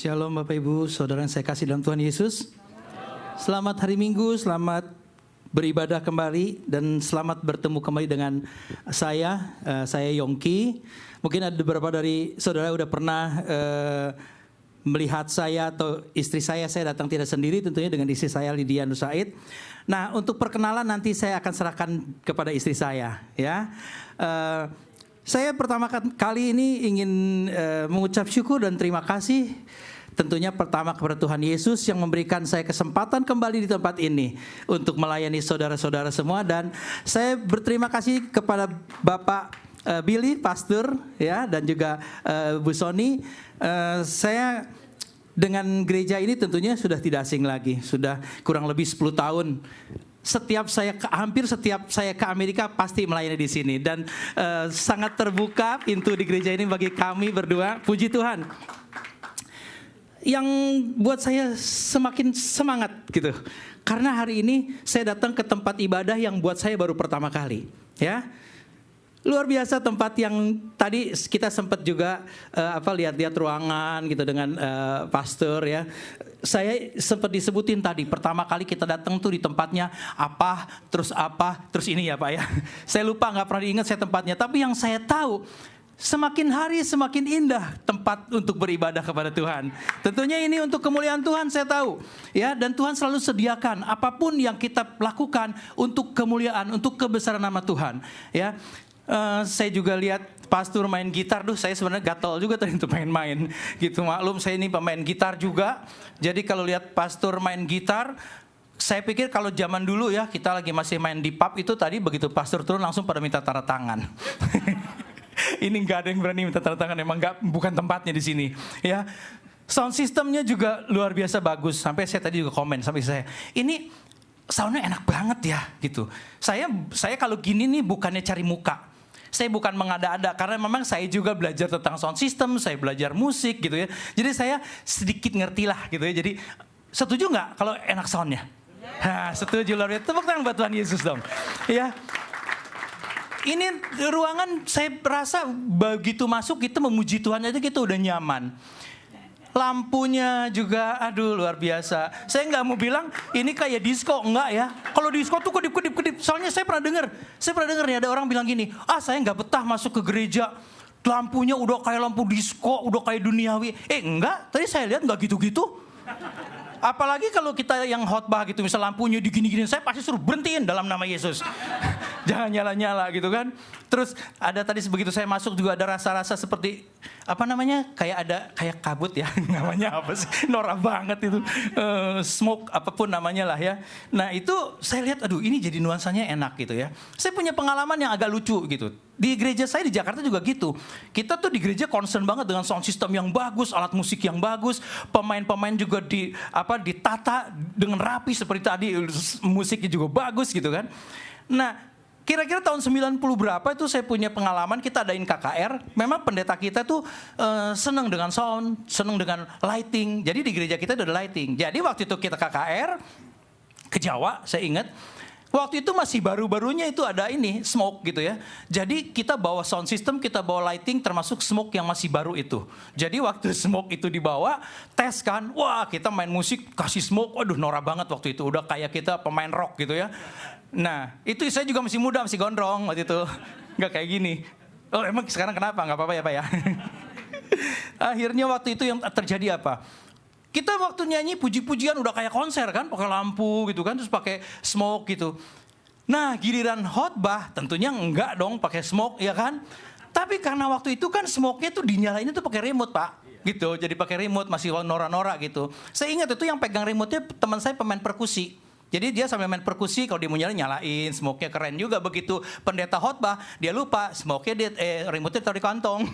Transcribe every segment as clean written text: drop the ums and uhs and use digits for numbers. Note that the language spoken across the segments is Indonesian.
Shalom Bapak Ibu, Saudara yang saya kasih dalam Tuhan Yesus. Selamat hari Minggu, selamat beribadah kembali dan selamat bertemu kembali dengan saya Yongki. Mungkin ada beberapa dari saudara udah pernah melihat saya atau istri saya datang tidak sendiri, tentunya dengan istri saya Lydia Nusaid. Nah, untuk perkenalan nanti saya akan serahkan kepada istri saya, ya. Saya pertama kali ini ingin mengucap syukur dan terima kasih tentunya pertama kepada Tuhan Yesus yang memberikan saya kesempatan kembali di tempat ini untuk melayani saudara-saudara semua, dan saya berterima kasih kepada Bapak Billy, pastor, ya, dan juga Bu Sony. Saya dengan gereja ini tentunya sudah tidak asing lagi, sudah kurang lebih 10 tahun. Hampir setiap saya ke Amerika pasti melayani di sini, dan sangat terbuka pintu di gereja ini bagi kami berdua. Puji Tuhan. Yang buat saya semakin semangat gitu, karena hari ini saya datang ke tempat ibadah yang buat saya baru pertama kali, ya. Luar biasa tempat yang tadi kita sempat juga lihat-lihat ruangan gitu dengan pastor, ya. Saya sempat disebutin tadi pertama kali kita datang tuh di tempatnya terus ini ya Pak ya. Saya lupa, nggak pernah diingat saya tempatnya. Tapi yang saya tahu, semakin hari semakin indah tempat untuk beribadah kepada Tuhan. Tentunya ini untuk kemuliaan Tuhan, saya tahu, ya. Dan Tuhan selalu sediakan apapun yang kita lakukan untuk kemuliaan, untuk kebesaran nama Tuhan, ya. Saya juga lihat pastor main gitar, saya sebenarnya gatel juga tadi untuk main-main gitu. Maklum saya ini pemain gitar juga. Jadi kalau lihat pastor main gitar, saya pikir kalau zaman dulu ya, kita lagi masih main di pub itu, tadi begitu pastor turun langsung pada minta tanda tangan. Ini nggak ada yang berani minta tanda tangan, emang bukan tempatnya di sini, ya. Sound systemnya juga luar biasa bagus. Sampai saya tadi juga komen sampai saya, ini soundnya enak banget ya gitu. Saya kalau gini nih bukannya cari muka. Saya bukan mengada-ada, karena memang saya juga belajar tentang sound system, saya belajar musik gitu ya. Jadi saya sedikit ngerti lah gitu ya. Jadi setuju nggak kalau enak soundnya? Nah, setuju, luar biasa. Tepuk tangan buat Tuhan Yesus dong, ya. Ini ruangan saya rasa begitu masuk kita memuji Tuhan aja kita udah nyaman. Lampunya juga, aduh luar biasa. Saya nggak mau bilang ini kayak disco, enggak ya. Kalau disco tuh kedip-kedip. Soalnya saya pernah dengar nih ada orang bilang gini, saya nggak betah masuk ke gereja. Lampunya udah kayak lampu disco, udah kayak duniawi. Enggak, tadi saya lihat nggak gitu-gitu. Apalagi kalau kita yang khotbah gitu, misal lampunya digini-gini, saya pasti suruh berhentiin dalam nama Yesus. Jangan nyala-nyala gitu kan. Terus ada tadi begitu saya masuk juga ada rasa-rasa seperti kayak kabut ya. Namanya apa sih? Norak banget itu. Smoke apapun namanya lah ya. Nah itu saya lihat, aduh ini jadi nuansanya enak gitu ya. Saya punya pengalaman yang agak lucu gitu. Di gereja saya di Jakarta juga gitu. Kita tuh di gereja concern banget dengan sound system yang bagus, alat musik yang bagus, pemain-pemain juga ditata dengan rapi seperti tadi, musiknya juga bagus gitu kan. Nah, kira-kira tahun 90 berapa itu saya punya pengalaman, kita adain KKR. Memang pendeta kita tuh senang dengan sound, senang dengan lighting. Jadi di gereja kita ada lighting. Jadi waktu itu kita KKR ke Jawa, saya ingat. Waktu itu masih baru-barunya itu ada ini, smoke gitu ya. Jadi kita bawa sound system, kita bawa lighting termasuk smoke yang masih baru itu. Jadi waktu smoke itu dibawa, tes kan, wah kita main musik kasih smoke, waduh norak banget waktu itu. Udah kayak kita pemain rock gitu ya. Nah itu saya juga masih muda, masih gondrong waktu itu. Nggak kayak gini. Oh emang sekarang kenapa? Nggak apa-apa ya Pak ya. Akhirnya waktu itu yang terjadi apa? Kita waktu nyanyi puji-pujian udah kayak konser kan, pakai lampu gitu kan, terus pakai smoke gitu. Nah giliran khotbah tentunya enggak dong pakai smoke ya kan. Tapi karena waktu itu kan smoke-nya tuh dinyalainnya tuh pakai remote Pak. Gitu, jadi pakai remote masih norak-norak gitu. Saya ingat itu yang pegang remote-nya teman saya pemain perkusi. Jadi dia sambil main perkusi, kalau dia mau nyalain, smoke-nya keren juga. Begitu pendeta khotbah, dia lupa smoke-nya remote-nya taruh di kantong.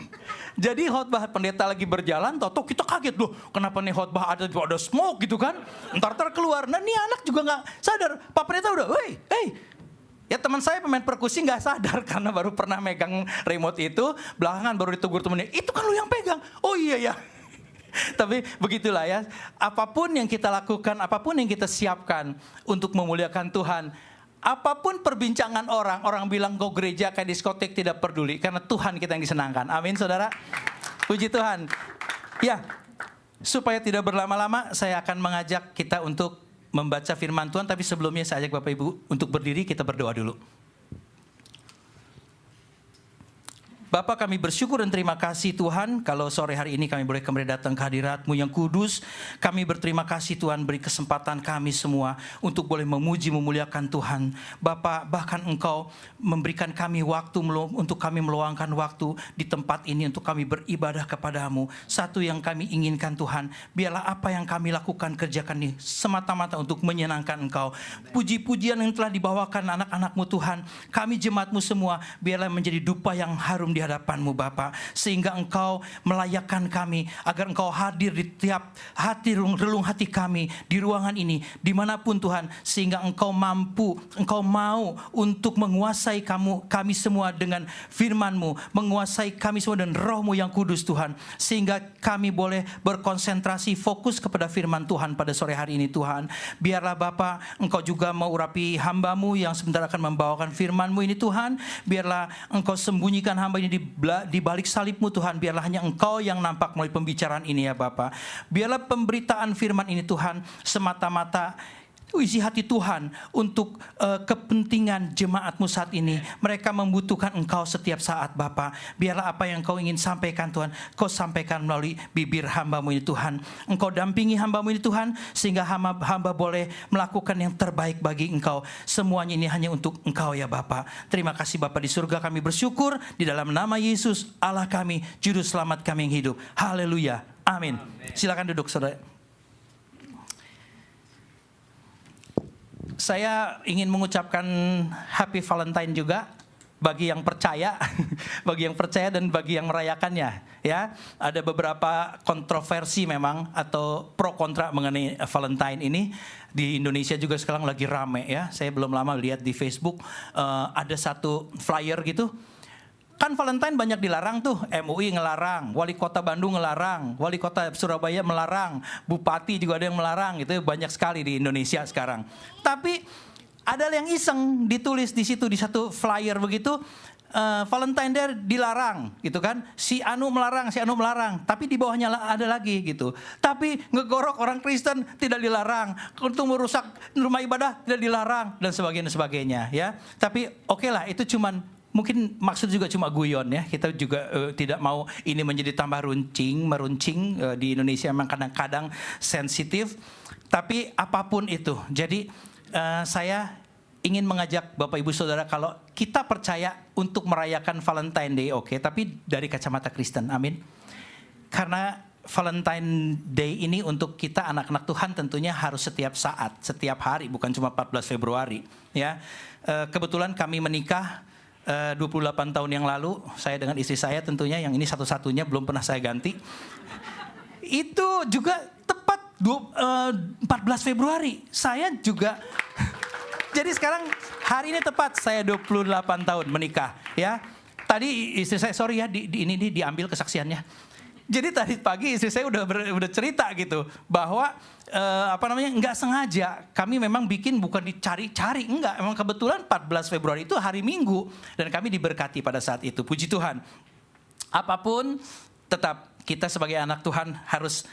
Jadi khotbah pendeta lagi berjalan, tau-tau kita kaget loh, kenapa nih khotbah ada smoke gitu kan? Ntar keluar. Nah ini anak juga nggak sadar. Pak pendeta udah, hey. Ya teman saya pemain perkusi nggak sadar karena baru pernah megang remote itu, belakangan baru ditegur temennya, itu kan lu yang pegang. Oh iya ya. Tapi begitulah ya, apapun yang kita lakukan, apapun yang kita siapkan untuk memuliakan Tuhan, apapun perbincangan orang bilang kau gereja kayak diskotik, tidak peduli, karena Tuhan kita yang disenangkan. Amin saudara, puji Tuhan. Ya, Supaya tidak berlama-lama, saya akan mengajak kita untuk membaca firman Tuhan. Tapi sebelumnya saya ajak Bapak Ibu untuk berdiri, kita berdoa dulu. Bapak, kami bersyukur dan terima kasih Tuhan, kalau sore hari ini kami boleh kembali datang ke hadirat-Mu yang kudus. Kami berterima kasih Tuhan, beri kesempatan kami semua untuk boleh memuji, memuliakan Tuhan. Bapak, bahkan Engkau memberikan kami waktu untuk kami meluangkan waktu di tempat ini untuk kami beribadah kepadamu. Satu yang kami inginkan Tuhan, biarlah apa yang kami lakukan, kerjakan ini semata-mata untuk menyenangkan Engkau. Puji-pujian yang telah dibawakan anak-anak-Mu Tuhan, kami jemaat-Mu semua, biarlah menjadi dupa yang harum di hadapan-Mu Bapa, sehingga Engkau melayakkan kami, agar Engkau hadir di tiap hati, relung hati kami, di ruangan ini, dimanapun Tuhan, sehingga Engkau mampu, Engkau mau untuk menguasai kami semua dengan firman-Mu, menguasai kami semua dengan Roh-Mu yang kudus Tuhan, sehingga kami boleh berkonsentrasi fokus kepada firman Tuhan pada sore hari ini Tuhan. Biarlah Bapa, Engkau juga mengurapi hamba-Mu yang sebentar akan membawakan firman-Mu ini Tuhan. Biarlah Engkau sembunyikan hamba ini di balik salib-Mu Tuhan. Biarlah hanya Engkau yang nampak melalui pembicaraan ini ya Bapa. Biarlah pemberitaan firman ini Tuhan semata-mata isi hati Tuhan untuk kepentingan jemaat-Mu saat ini. Mereka membutuhkan Engkau setiap saat Bapa. Biarlah apa yang Engkau ingin sampaikan Tuhan, Kau sampaikan melalui bibir hamba-Mu ini Tuhan. Engkau dampingi hamba-Mu ini Tuhan, sehingga hamba boleh melakukan yang terbaik bagi Engkau. Semuanya ini hanya untuk Engkau ya Bapa. Terima kasih Bapa di surga, kami bersyukur di dalam nama Yesus Allah kami, Juru Selamat kami yang hidup. Haleluya. Amin. Silakan duduk saudara. Saya ingin mengucapkan Happy Valentine juga bagi yang percaya, bagi yang percaya dan bagi yang merayakannya. Ya, ada beberapa kontroversi memang atau pro kontra mengenai Valentine ini. Di Indonesia juga sekarang lagi rame ya. Saya belum lama lihat di Facebook ada satu flyer gitu. Kan Valentine banyak dilarang tuh, MUI ngelarang, Wali Kota Bandung ngelarang, Wali Kota Surabaya melarang, Bupati juga ada yang melarang, itu banyak sekali di Indonesia sekarang. Tapi ada yang iseng ditulis di situ, di satu flyer begitu, Valentine Day dilarang gitu kan, si Anu melarang, tapi di bawahnya ada lagi gitu. Tapi ngegorok orang Kristen tidak dilarang, untuk merusak rumah ibadah tidak dilarang, dan sebagainya ya. Tapi oke lah, itu cuman mungkin maksud juga cuma guyon ya. Kita juga tidak mau ini menjadi tambah meruncing di Indonesia memang kadang-kadang sensitif. Tapi apapun itu. Jadi saya ingin mengajak Bapak Ibu Saudara, kalau kita percaya untuk merayakan Valentine Day oke, tapi dari kacamata Kristen. Amin. Karena Valentine Day ini untuk kita anak-anak Tuhan tentunya harus setiap saat, setiap hari, bukan cuma 14 Februari ya. Kebetulan kami menikah 28 tahun yang lalu, saya dengan istri saya tentunya, yang ini satu-satunya belum pernah saya ganti. Itu juga tepat 14 Februari. Saya juga, jadi sekarang hari ini tepat saya 28 tahun menikah ya. Tadi istri saya, sorry ya, ini diambil kesaksiannya. Jadi tadi pagi istri saya udah cerita gitu bahwa nggak sengaja kami memang bikin, bukan dicari-cari, enggak, emang kebetulan 14 Februari itu hari Minggu dan kami diberkati pada saat itu. Puji Tuhan. Apapun tetap kita sebagai anak Tuhan harus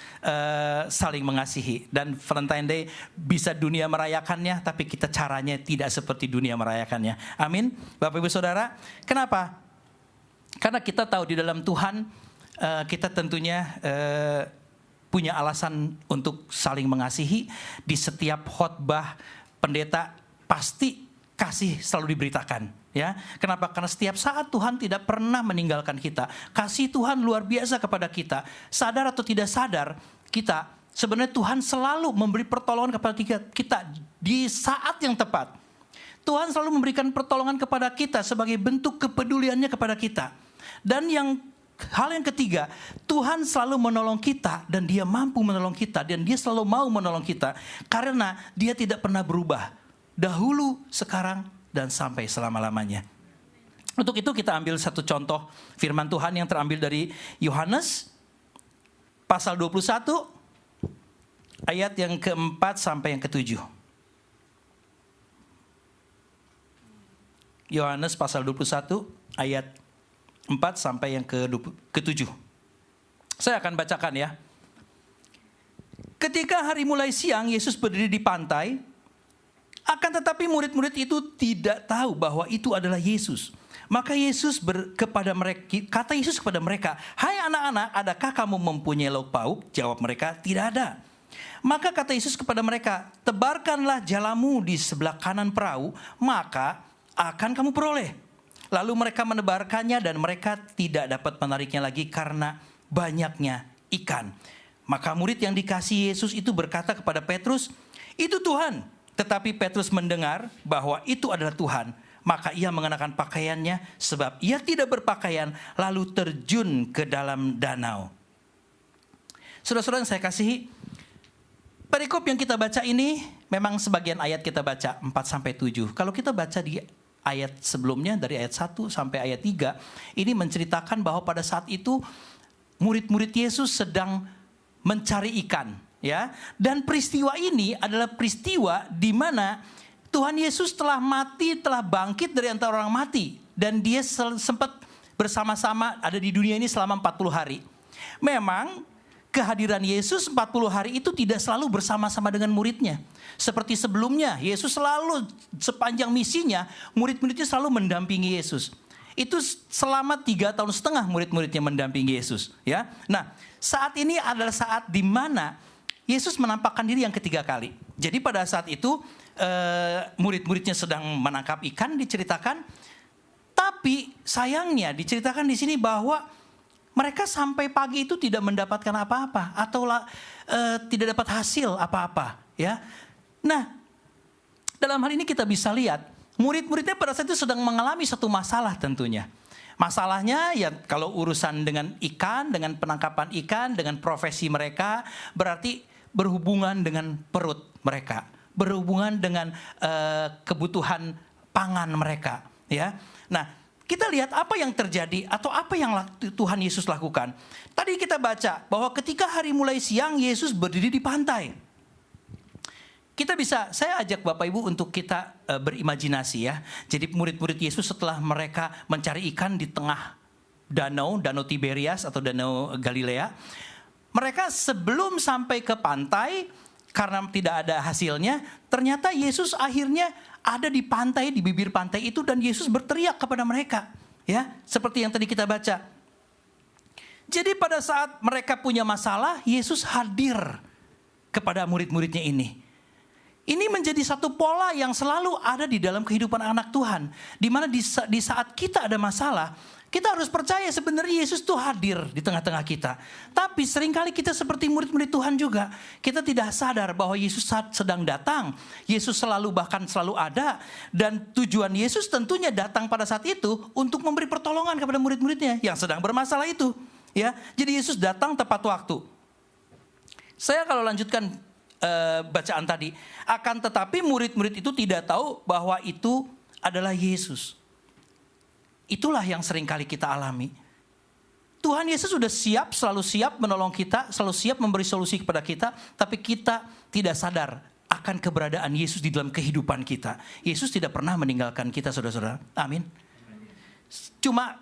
saling mengasihi, dan Valentine Day bisa dunia merayakannya tapi kita caranya tidak seperti dunia merayakannya. Amin. Bapak Ibu Saudara, kenapa? Karena kita tahu di dalam Tuhan kita tentunya punya alasan untuk saling mengasihi. Di setiap khotbah pendeta pasti kasih selalu diberitakan ya. Kenapa? Karena setiap saat Tuhan tidak pernah meninggalkan kita. Kasih Tuhan luar biasa kepada kita. Sadar atau tidak sadar, kita sebenarnya Tuhan selalu memberi pertolongan kepada kita di saat yang tepat. Tuhan selalu memberikan pertolongan kepada kita sebagai bentuk kepeduliannya kepada kita. Dan hal yang ketiga, Tuhan selalu menolong kita dan Dia mampu menolong kita, dan Dia selalu mau menolong kita karena Dia tidak pernah berubah. Dahulu, sekarang, dan sampai selama-lamanya. Untuk itu kita ambil satu contoh firman Tuhan yang terambil dari Yohanes pasal 21 ayat yang keempat sampai yang ketujuh. Yohanes pasal 21 ayat 4 sampai yang ke-7. Saya akan bacakan ya. Ketika hari mulai siang, Yesus berdiri di pantai. Akan tetapi murid-murid itu tidak tahu bahwa itu adalah Yesus. Maka kata Yesus kepada mereka, "Hai anak-anak, adakah kamu mempunyai lauk pauk?" Jawab mereka, "Tidak ada." Maka kata Yesus kepada mereka, "Tebarkanlah jalamu di sebelah kanan perahu, maka akan kamu peroleh." Lalu mereka menebarkannya dan mereka tidak dapat menariknya lagi karena banyaknya ikan. Maka murid yang dikasihi Yesus itu berkata kepada Petrus, "Itu Tuhan." Tetapi Petrus mendengar bahwa itu adalah Tuhan. Maka ia mengenakan pakaiannya sebab ia tidak berpakaian, lalu terjun ke dalam danau. Saudara-saudara yang saya kasihi, perikop yang kita baca ini memang sebagian ayat kita baca 4-7. Kalau kita baca di ayat sebelumnya dari ayat 1 sampai ayat 3, ini menceritakan bahwa pada saat itu murid-murid Yesus sedang mencari ikan, ya. Dan peristiwa ini adalah peristiwa di mana Tuhan Yesus telah mati, telah bangkit dari antara orang mati, dan dia sempat bersama-sama ada di dunia ini selama 40 hari. Memang kehadiran Yesus 40 hari itu tidak selalu bersama-sama dengan muridnya. Seperti sebelumnya, Yesus selalu sepanjang misinya, murid-muridnya selalu mendampingi Yesus. Itu selama 3,5 tahun murid-muridnya mendampingi Yesus, ya. Nah, saat ini adalah saat di mana Yesus menampakkan diri yang ketiga kali. Jadi pada saat itu murid-muridnya sedang menangkap ikan diceritakan, tapi sayangnya diceritakan di sini bahwa mereka sampai pagi itu tidak mendapatkan apa-apa atau tidak dapat hasil apa-apa, ya. Nah, dalam hal ini kita bisa lihat murid-muridnya pada saat itu sedang mengalami satu masalah tentunya. Masalahnya ya kalau urusan dengan ikan, dengan penangkapan ikan, dengan profesi mereka, berarti berhubungan dengan perut mereka, berhubungan dengan kebutuhan pangan mereka, ya. Nah, kita lihat apa yang terjadi atau apa yang Tuhan Yesus lakukan. Tadi kita baca bahwa ketika hari mulai siang, Yesus berdiri di pantai. Saya ajak Bapak Ibu untuk kita berimajinasi, ya. Jadi murid-murid Yesus setelah mereka mencari ikan di tengah danau Tiberias atau danau Galilea. Mereka sebelum sampai ke pantai, karena tidak ada hasilnya, ternyata Yesus akhirnya ada di pantai, di bibir pantai itu, dan Yesus berteriak kepada mereka, ya, seperti yang tadi kita baca. Jadi pada saat mereka punya masalah, Yesus hadir kepada murid-muridnya ini. Ini menjadi satu pola yang selalu ada di dalam kehidupan anak Tuhan, di mana di saat kita ada masalah, kita harus percaya sebenarnya Yesus itu hadir di tengah-tengah kita. Tapi seringkali kita seperti murid-murid Tuhan juga. Kita tidak sadar bahwa Yesus sedang datang. Yesus bahkan selalu ada. Dan tujuan Yesus tentunya datang pada saat itu untuk memberi pertolongan kepada murid-muridnya yang sedang bermasalah itu, ya. Jadi Yesus datang tepat waktu. Saya kalau lanjutkan bacaan tadi. Akan tetapi murid-murid itu tidak tahu bahwa itu adalah Yesus. Itulah yang seringkali kita alami. Tuhan Yesus sudah selalu siap menolong kita, selalu siap memberi solusi kepada kita, tapi kita tidak sadar akan keberadaan Yesus di dalam kehidupan kita. Yesus tidak pernah meninggalkan kita, saudara-saudara. Amin. Cuma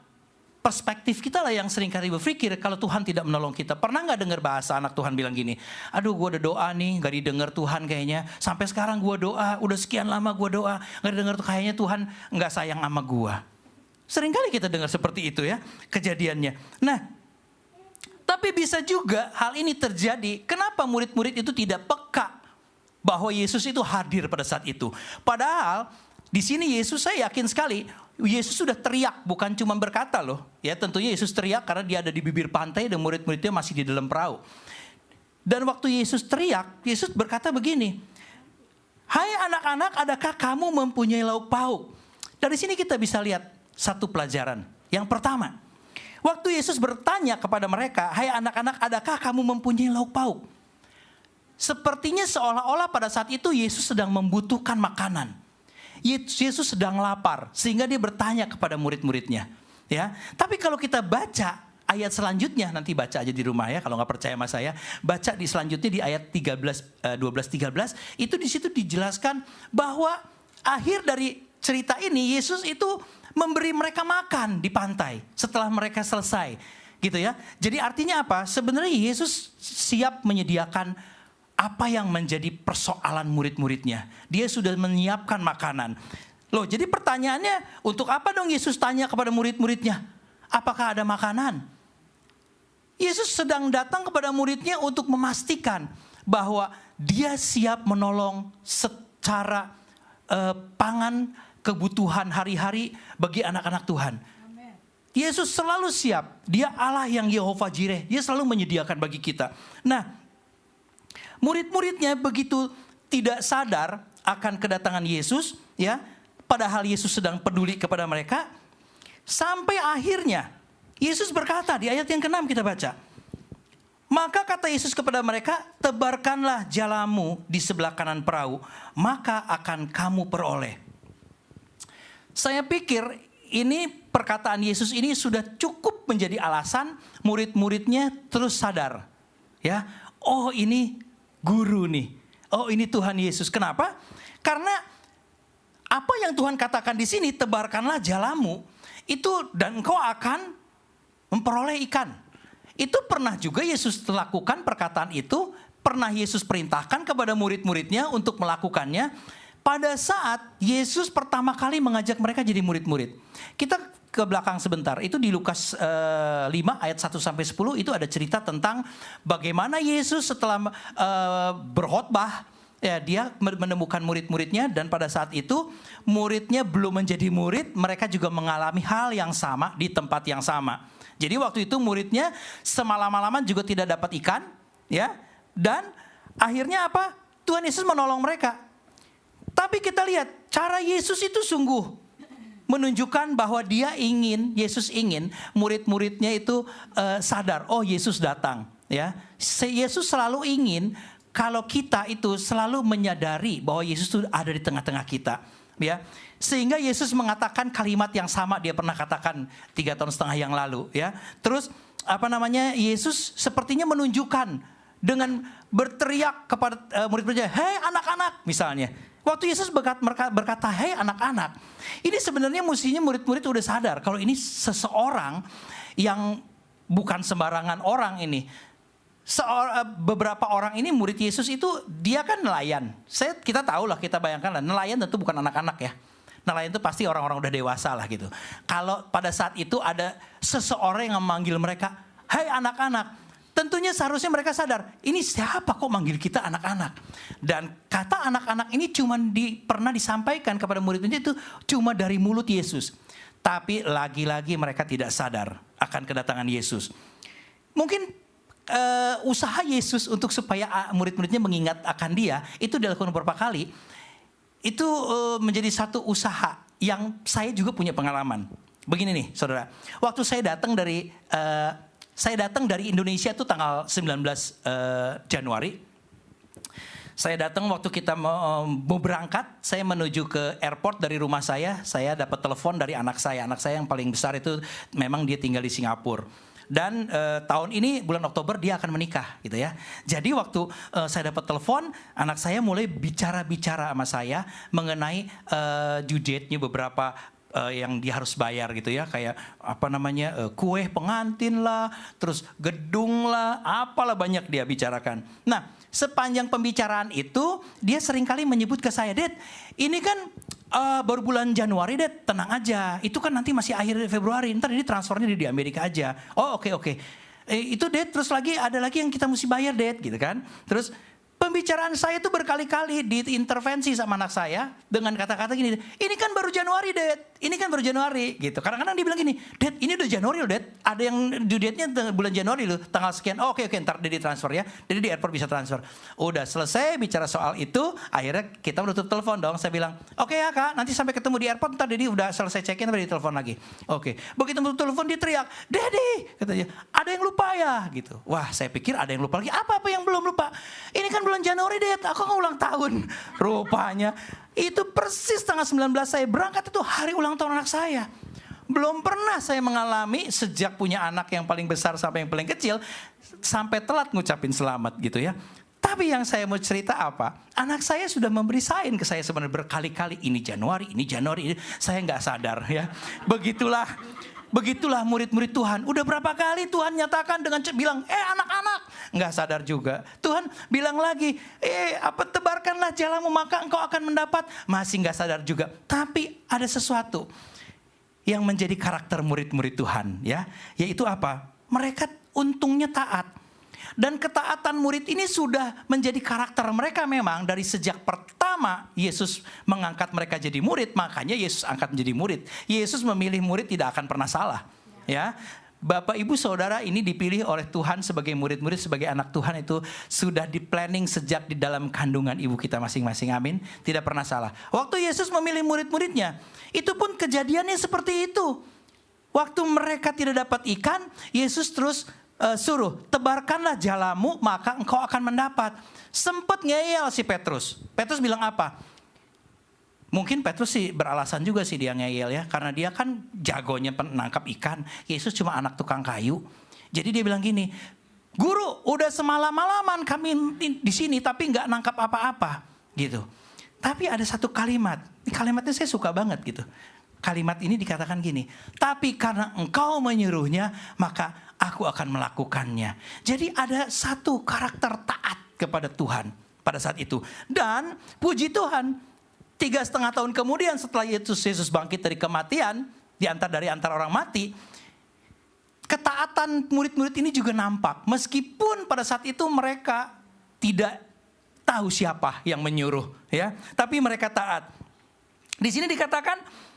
perspektif kita lah yang seringkali berpikir kalau Tuhan tidak menolong kita. Pernah gak dengar bahasa anak Tuhan bilang gini, "Aduh, gue udah doa nih, gak didengar Tuhan kayaknya. Sampai sekarang gue doa, udah sekian lama gue doa, gak didengar tuh, kayaknya Tuhan gak sayang sama gue." Seringkali kita dengar seperti itu, ya, kejadiannya. Nah, tapi bisa juga hal ini terjadi. Kenapa murid-murid itu tidak peka bahwa Yesus itu hadir pada saat itu? Padahal di sini Yesus, saya yakin sekali, Yesus sudah teriak, bukan cuma berkata loh. Ya, tentunya Yesus teriak karena dia ada di bibir pantai dan murid-muridnya masih di dalam perahu. Dan waktu Yesus teriak, Yesus berkata begini, "Hai anak-anak, adakah kamu mempunyai lauk pauk?" Dari sini kita bisa lihat satu pelajaran. Yang pertama, waktu Yesus bertanya kepada mereka, "Hai anak-anak, adakah kamu mempunyai lauk pauk?" Sepertinya seolah-olah pada saat itu Yesus sedang membutuhkan makanan. Yesus sedang lapar sehingga dia bertanya kepada murid-muridnya, ya. Tapi kalau kita baca ayat selanjutnya, nanti baca aja di rumah, ya, kalau nggak percaya sama saya, baca di selanjutnya di ayat 12-13, itu di situ dijelaskan bahwa akhir dari cerita ini Yesus itu memberi mereka makan di pantai setelah mereka selesai, gitu ya. Jadi artinya apa? Sebenarnya Yesus siap menyediakan apa yang menjadi persoalan murid-muridnya. Dia sudah menyiapkan makanan. Loh, jadi pertanyaannya, untuk apa dong Yesus tanya kepada murid-muridnya? Apakah ada makanan? Yesus sedang datang kepada muridnya untuk memastikan bahwa dia siap menolong secara pangan kebutuhan hari-hari bagi anak-anak Tuhan. Yesus selalu siap. Dia Allah yang Yehova Jireh. Dia selalu menyediakan bagi kita. Nah, murid-muridnya begitu tidak sadar akan kedatangan Yesus, ya, padahal Yesus sedang peduli kepada mereka, sampai akhirnya Yesus berkata di ayat yang ke-6 kita baca. Maka kata Yesus kepada mereka, tebarkanlah jalamu di sebelah kanan perahu, maka akan kamu peroleh. Saya pikir ini perkataan Yesus ini sudah cukup menjadi alasan murid-muridnya terus sadar. Ya, oh ini guru nih. Oh ini Tuhan Yesus. Kenapa? Karena apa yang Tuhan katakan di sini, tebarkanlah jalamu, itu dan engkau akan memperoleh ikan. Itu pernah juga Yesus lakukan perkataan itu, pernah Yesus perintahkan kepada murid-muridnya untuk melakukannya. Pada saat Yesus pertama kali mengajak mereka jadi murid-murid. Kita ke belakang sebentar. Itu di Lukas 5 ayat 1-10 itu ada cerita tentang bagaimana Yesus setelah berkhotbah, ya, dia menemukan murid-muridnya, dan pada saat itu muridnya belum menjadi murid, mereka juga mengalami hal yang sama di tempat yang sama. Jadi waktu itu muridnya semalam-malaman juga tidak dapat ikan, ya. Dan akhirnya apa? Tuhan Yesus menolong mereka. Tapi kita lihat, cara Yesus itu sungguh menunjukkan bahwa Yesus ingin murid-muridnya itu sadar, oh Yesus datang. Ya, Yesus selalu ingin kalau kita itu selalu menyadari bahwa Yesus itu ada di tengah-tengah kita. Ya, sehingga Yesus mengatakan kalimat yang sama dia pernah katakan 3,5 tahun yang lalu. Ya, terus Yesus sepertinya menunjukkan dengan berteriak kepada murid-muridnya, hei anak-anak misalnya. Waktu Yesus berkata, hei anak-anak, ini sebenarnya mestinya murid-murid udah sadar kalau ini seseorang yang bukan sembarangan orang ini. Beberapa orang ini murid Yesus itu dia kan nelayan. Kita tahu lah, kita bayangkan lah, nelayan tentu bukan anak-anak ya. Nelayan itu pasti orang-orang udah dewasa lah gitu. Kalau pada saat itu ada seseorang yang memanggil mereka, hei anak-anak, tentunya seharusnya mereka sadar, ini siapa kok manggil kita anak-anak? Dan kata anak-anak ini pernah disampaikan kepada murid-murid itu cuma dari mulut Yesus. Tapi lagi-lagi mereka tidak sadar akan kedatangan Yesus. Mungkin usaha Yesus untuk supaya murid-muridnya mengingat akan dia, itu dilakukan beberapa kali. Itu menjadi satu usaha yang saya juga punya pengalaman. Begini nih saudara, waktu saya datang dari Indonesia itu tanggal 19 Januari. Saya datang waktu kita mau berangkat, saya menuju ke airport dari rumah saya dapat telepon dari anak saya. Anak saya yang paling besar itu memang dia tinggal di Singapura. Dan tahun ini bulan Oktober dia akan menikah gitu ya. Jadi waktu saya dapat telepon, anak saya mulai bicara sama saya mengenai due date-nya beberapa yang dia harus bayar gitu ya, kayak kue pengantin lah, terus gedung lah, apalah banyak dia bicarakan. Nah, sepanjang pembicaraan itu dia seringkali menyebut ke saya, Dad, ini kan baru bulan Januari, Dad, tenang aja, itu kan nanti masih akhir Februari, ntar ini transfernya di Amerika aja. Oh oke. Itu Dad, terus ada lagi yang kita mesti bayar, Dad, gitu kan. Terus pembicaraan saya itu berkali-kali diintervensi sama anak saya dengan kata-kata gini, ini kan baru Januari, Dad. Ini kan baru Januari gitu. Kadang-kadang dia bilang gini, Dad, ini udah Januari loh, Dad. Ada yang due date-nya bulan Januari loh, tanggal sekian. Oh, oke, ntar dia ditransfer ya. Jadi di airport bisa transfer. Udah selesai bicara soal itu, akhirnya kita menutup telepon dong. Saya bilang, oke ya Kak, nanti sampai ketemu di airport, ntar Dedi udah selesai check-in, nanti ditelepon lagi. Oke. Begitu menutup telepon dia teriak, Dedi, katanya, ada yang lupa ya gitu. Wah, saya pikir ada yang lupa lagi. Apa yang belum lupa? Ini kan bulan Januari, Dad, aku kan ulang tahun. Rupanya itu persis tanggal 19 saya berangkat, itu hari ulang tahun anak saya. Belum pernah saya mengalami sejak punya anak yang paling besar sampai yang paling kecil, sampai telat ngucapin selamat gitu ya. Tapi yang saya mau cerita apa? Anak saya sudah memberi sign ke saya sebenarnya berkali-kali, ini Januari, ini saya nggak sadar ya. Begitulah Begitulah murid-murid Tuhan. Udah berapa kali Tuhan nyatakan dengan bilang, anak-anak. Nggak sadar juga. Tuhan bilang lagi, tebarkanlah jalamu maka engkau akan mendapat. Masih nggak sadar juga. Tapi ada sesuatu yang menjadi karakter murid-murid Tuhan. Ya, yaitu apa? Mereka untungnya taat. Dan ketaatan murid ini sudah menjadi karakter mereka memang dari sejak pertama Yesus mengangkat mereka jadi murid, makanya Yesus angkat menjadi murid. Yesus memilih murid tidak akan pernah salah. Ya, Bapak Ibu Saudara ini dipilih oleh Tuhan sebagai murid-murid, sebagai anak Tuhan itu sudah di planning sejak di dalam kandungan ibu kita masing-masing. Amin. Tidak pernah salah. Waktu Yesus memilih murid-muridnya, itu pun kejadiannya seperti itu. Waktu mereka tidak dapat ikan, Yesus terus suruh, tebarkanlah jalamu maka engkau akan mendapat. Sempet ngeyel si Petrus. Petrus bilang apa? Mungkin Petrus sih beralasan juga sih dia ngeyel ya. Karena dia kan jagonya penangkap ikan. Yesus cuma anak tukang kayu. Jadi dia bilang gini, Guru udah semalam-malaman kami di sini tapi nggak nangkap apa-apa. Gitu. Tapi ada satu kalimat. Kalimatnya saya suka banget gitu. Kalimat ini dikatakan gini, tapi karena engkau menyuruhnya maka aku akan melakukannya. Jadi ada satu karakter taat kepada Tuhan pada saat itu. Dan puji Tuhan, 3,5 tahun kemudian setelah Yesus bangkit dari kematian, dari antara orang mati, ketaatan murid-murid ini juga nampak. Meskipun pada saat itu mereka tidak tahu siapa yang menyuruh, ya, tapi mereka taat. Di sini dikatakan,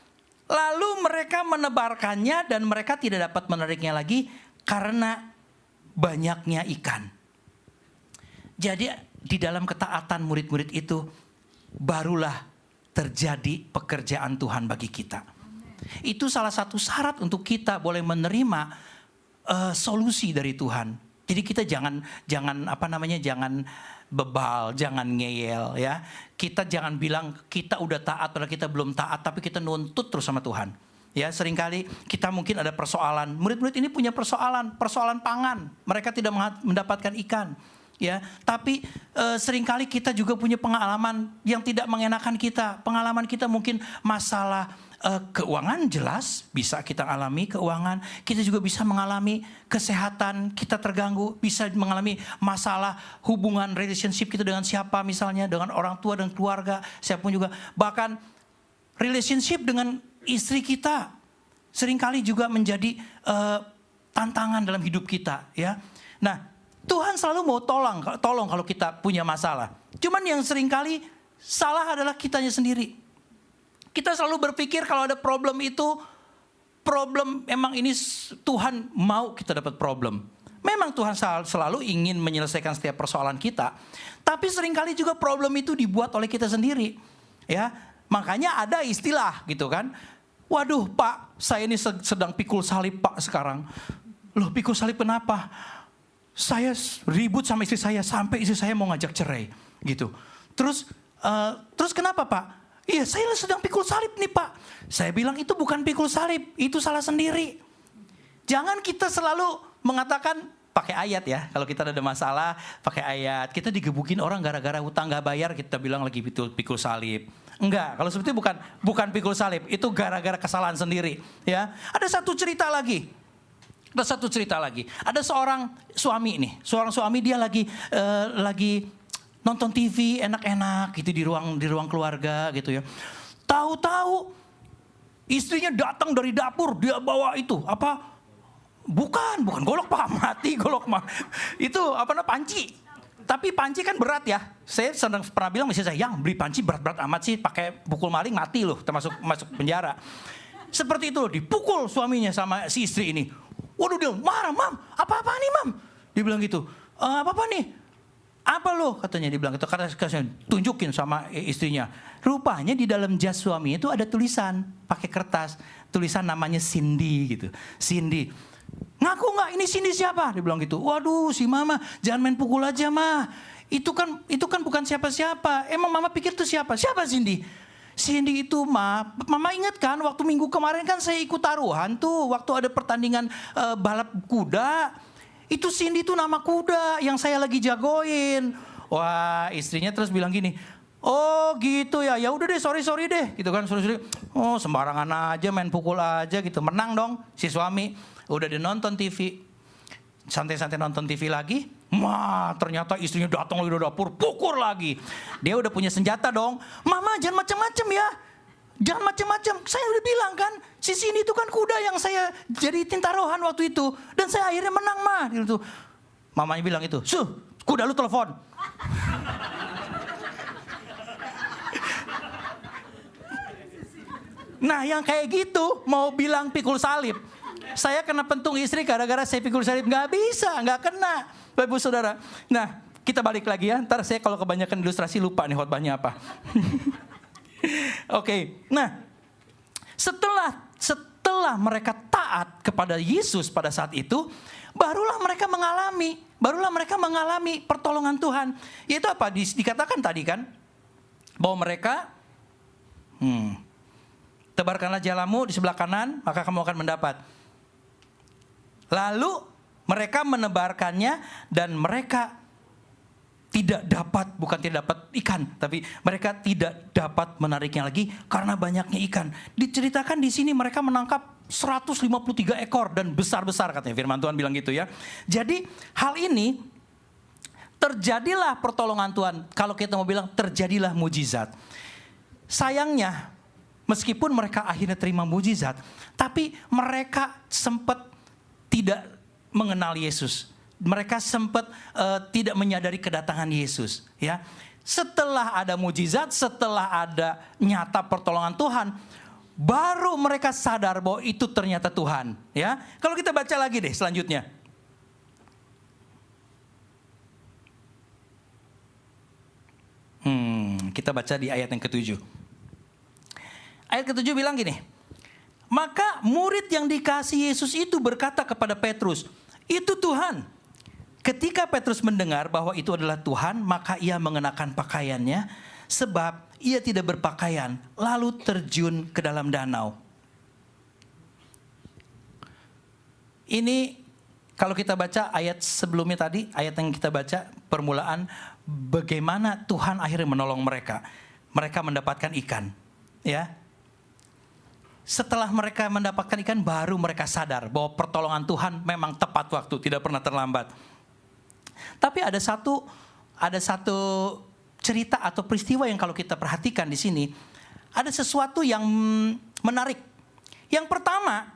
lalu mereka menebarkannya dan mereka tidak dapat menariknya lagi karena banyaknya ikan. Jadi di dalam ketaatan murid-murid itu barulah terjadi pekerjaan Tuhan bagi kita. Itu salah satu syarat untuk kita boleh menerima solusi dari Tuhan. Jadi kita jangan bebal, jangan ngeyel ya. Kita jangan bilang kita udah taat padahal kita belum taat, tapi kita nuntut terus sama Tuhan. Ya, seringkali kita mungkin ada persoalan. Murid-murid ini punya persoalan pangan. Mereka tidak mendapatkan ikan. Ya, tapi seringkali kita juga punya pengalaman yang tidak mengenakan kita. Pengalaman kita mungkin masalah keuangan, jelas bisa kita alami keuangan. Kita juga bisa mengalami kesehatan, kita terganggu, bisa mengalami masalah hubungan relationship kita dengan siapa, misalnya dengan orang tua dan keluarga, siapapun juga. Bahkan relationship dengan istri kita seringkali juga menjadi tantangan dalam hidup kita, ya. Nah, Tuhan selalu mau tolong kalau kita punya masalah. Cuman yang seringkali salah adalah kitanya sendiri. Kita selalu berpikir kalau ada problem itu, problem emang ini Tuhan mau kita dapat problem. Memang Tuhan selalu ingin menyelesaikan setiap persoalan kita. Tapi seringkali juga problem itu dibuat oleh kita sendiri. Ya, makanya ada istilah gitu kan. Waduh Pak, saya ini sedang pikul salib Pak sekarang. Loh, pikul salib kenapa? Saya ribut sama istri saya sampai istri saya mau ngajak cerai gitu. Terus kenapa Pak? Iya, saya sedang pikul salib nih Pak. Saya bilang itu bukan pikul salib, itu salah sendiri. Jangan kita selalu mengatakan pakai ayat ya. Kalau kita ada masalah pakai ayat. Kita digebukin orang gara-gara hutang gak bayar, kita bilang lagi pikul salib. Enggak, kalau seperti bukan pikul salib, itu gara-gara kesalahan sendiri. Ya, ada satu cerita lagi. Ada seorang suami nih, seorang suami dia lagi nonton TV enak-enak gitu di ruang keluarga gitu ya. Tahu-tahu istrinya datang dari dapur, dia bawa itu apa? Bukan golok Pak, mati golok mah. Itu panci. Tapi panci kan berat ya. Saya pernah bilang sama istri saya, yang beli panci berat-berat amat sih, pakai pukul maling mati loh, termasuk masuk penjara. Seperti itu loh, dipukul suaminya sama si istri ini. Waduh, dia marah, Mam, apa-apa nih Mam? Dia bilang gitu, apa-apa nih? Apa lo? Katanya dibilang itu, karena tunjukin sama istrinya. Rupanya di dalam jas suami itu ada tulisan, pakai kertas. Tulisan namanya Cindy gitu. Cindy. Ngaku nggak ini Cindy siapa? Dia bilang gitu. Waduh si Mama, jangan main pukul aja mah. Itu kan bukan siapa-siapa. Emang Mama pikir itu siapa? Siapa Cindy? Cindy itu Mama ingat kan waktu minggu kemarin kan saya ikut taruhan tuh. Waktu ada pertandingan balap kuda. Itu Cindy itu nama kuda yang saya lagi jagoin. Wah, istrinya terus bilang gini, Oh gitu ya, ya udah deh, sorry deh, gitu kan, sorry. Oh sembarangan aja, main pukul aja gitu, menang dong si suami. Udah dia nonton TV, santai-santai nonton TV lagi, wah ternyata istrinya datang lagi dari dapur, pukul lagi. Dia udah punya senjata dong, mama jangan macam-macam ya, jangan macam-macam. Saya udah bilang kan, si Cindy itu kan kuda yang saya jadi taruhan waktu itu, dan saya akhirnya menang mah, gitu. Mamanya bilang itu, kuda lu telepon. Nah yang kayak gitu mau bilang pikul salib. Saya kena pentung istri gara-gara saya pikul salib. Gak bisa, gak kena Bapak Ibu Saudara. Nah kita balik lagi ya. Ntar saya kalau kebanyakan ilustrasi lupa nih khotbahnya apa. Oke. Nah setelah mereka taat kepada Yesus pada saat itu, barulah mereka mengalami pertolongan Tuhan. Yaitu apa? Dikatakan tadi kan bahwa mereka tebarkanlah jalamu di sebelah kanan, maka kamu akan mendapat. Lalu mereka menebarkannya dan mereka tidak dapat ikan, tapi mereka tidak dapat menariknya lagi karena banyaknya ikan. Diceritakan di sini mereka menangkap 153 ekor dan besar-besar, katanya firman Tuhan bilang gitu ya. Jadi hal ini terjadilah pertolongan Tuhan. Kalau kita mau bilang terjadilah mujizat. Sayangnya meskipun mereka akhirnya terima mujizat, tapi mereka sempat tidak mengenal Yesus. Mereka sempat tidak menyadari kedatangan Yesus. Ya, setelah ada mujizat, setelah ada nyata pertolongan Tuhan, baru mereka sadar bahwa itu ternyata Tuhan. Ya, kalau kita baca lagi deh selanjutnya. Kita baca di ayat yang ke-7. Ayat ke-7 bilang gini, maka murid yang dikasihi Yesus itu berkata kepada Petrus, itu Tuhan. Ketika Petrus mendengar bahwa itu adalah Tuhan, maka ia mengenakan pakaiannya, sebab ia tidak berpakaian, lalu terjun ke dalam danau. Ini kalau kita baca ayat sebelumnya tadi, ayat yang kita baca permulaan, bagaimana Tuhan akhirnya menolong mereka. Mereka mendapatkan ikan, ya. Setelah mereka mendapatkan ikan, baru mereka sadar bahwa pertolongan Tuhan memang tepat waktu, tidak pernah terlambat. Tapi ada satu cerita atau peristiwa yang kalau kita perhatikan di sini, ada sesuatu yang menarik. Yang pertama,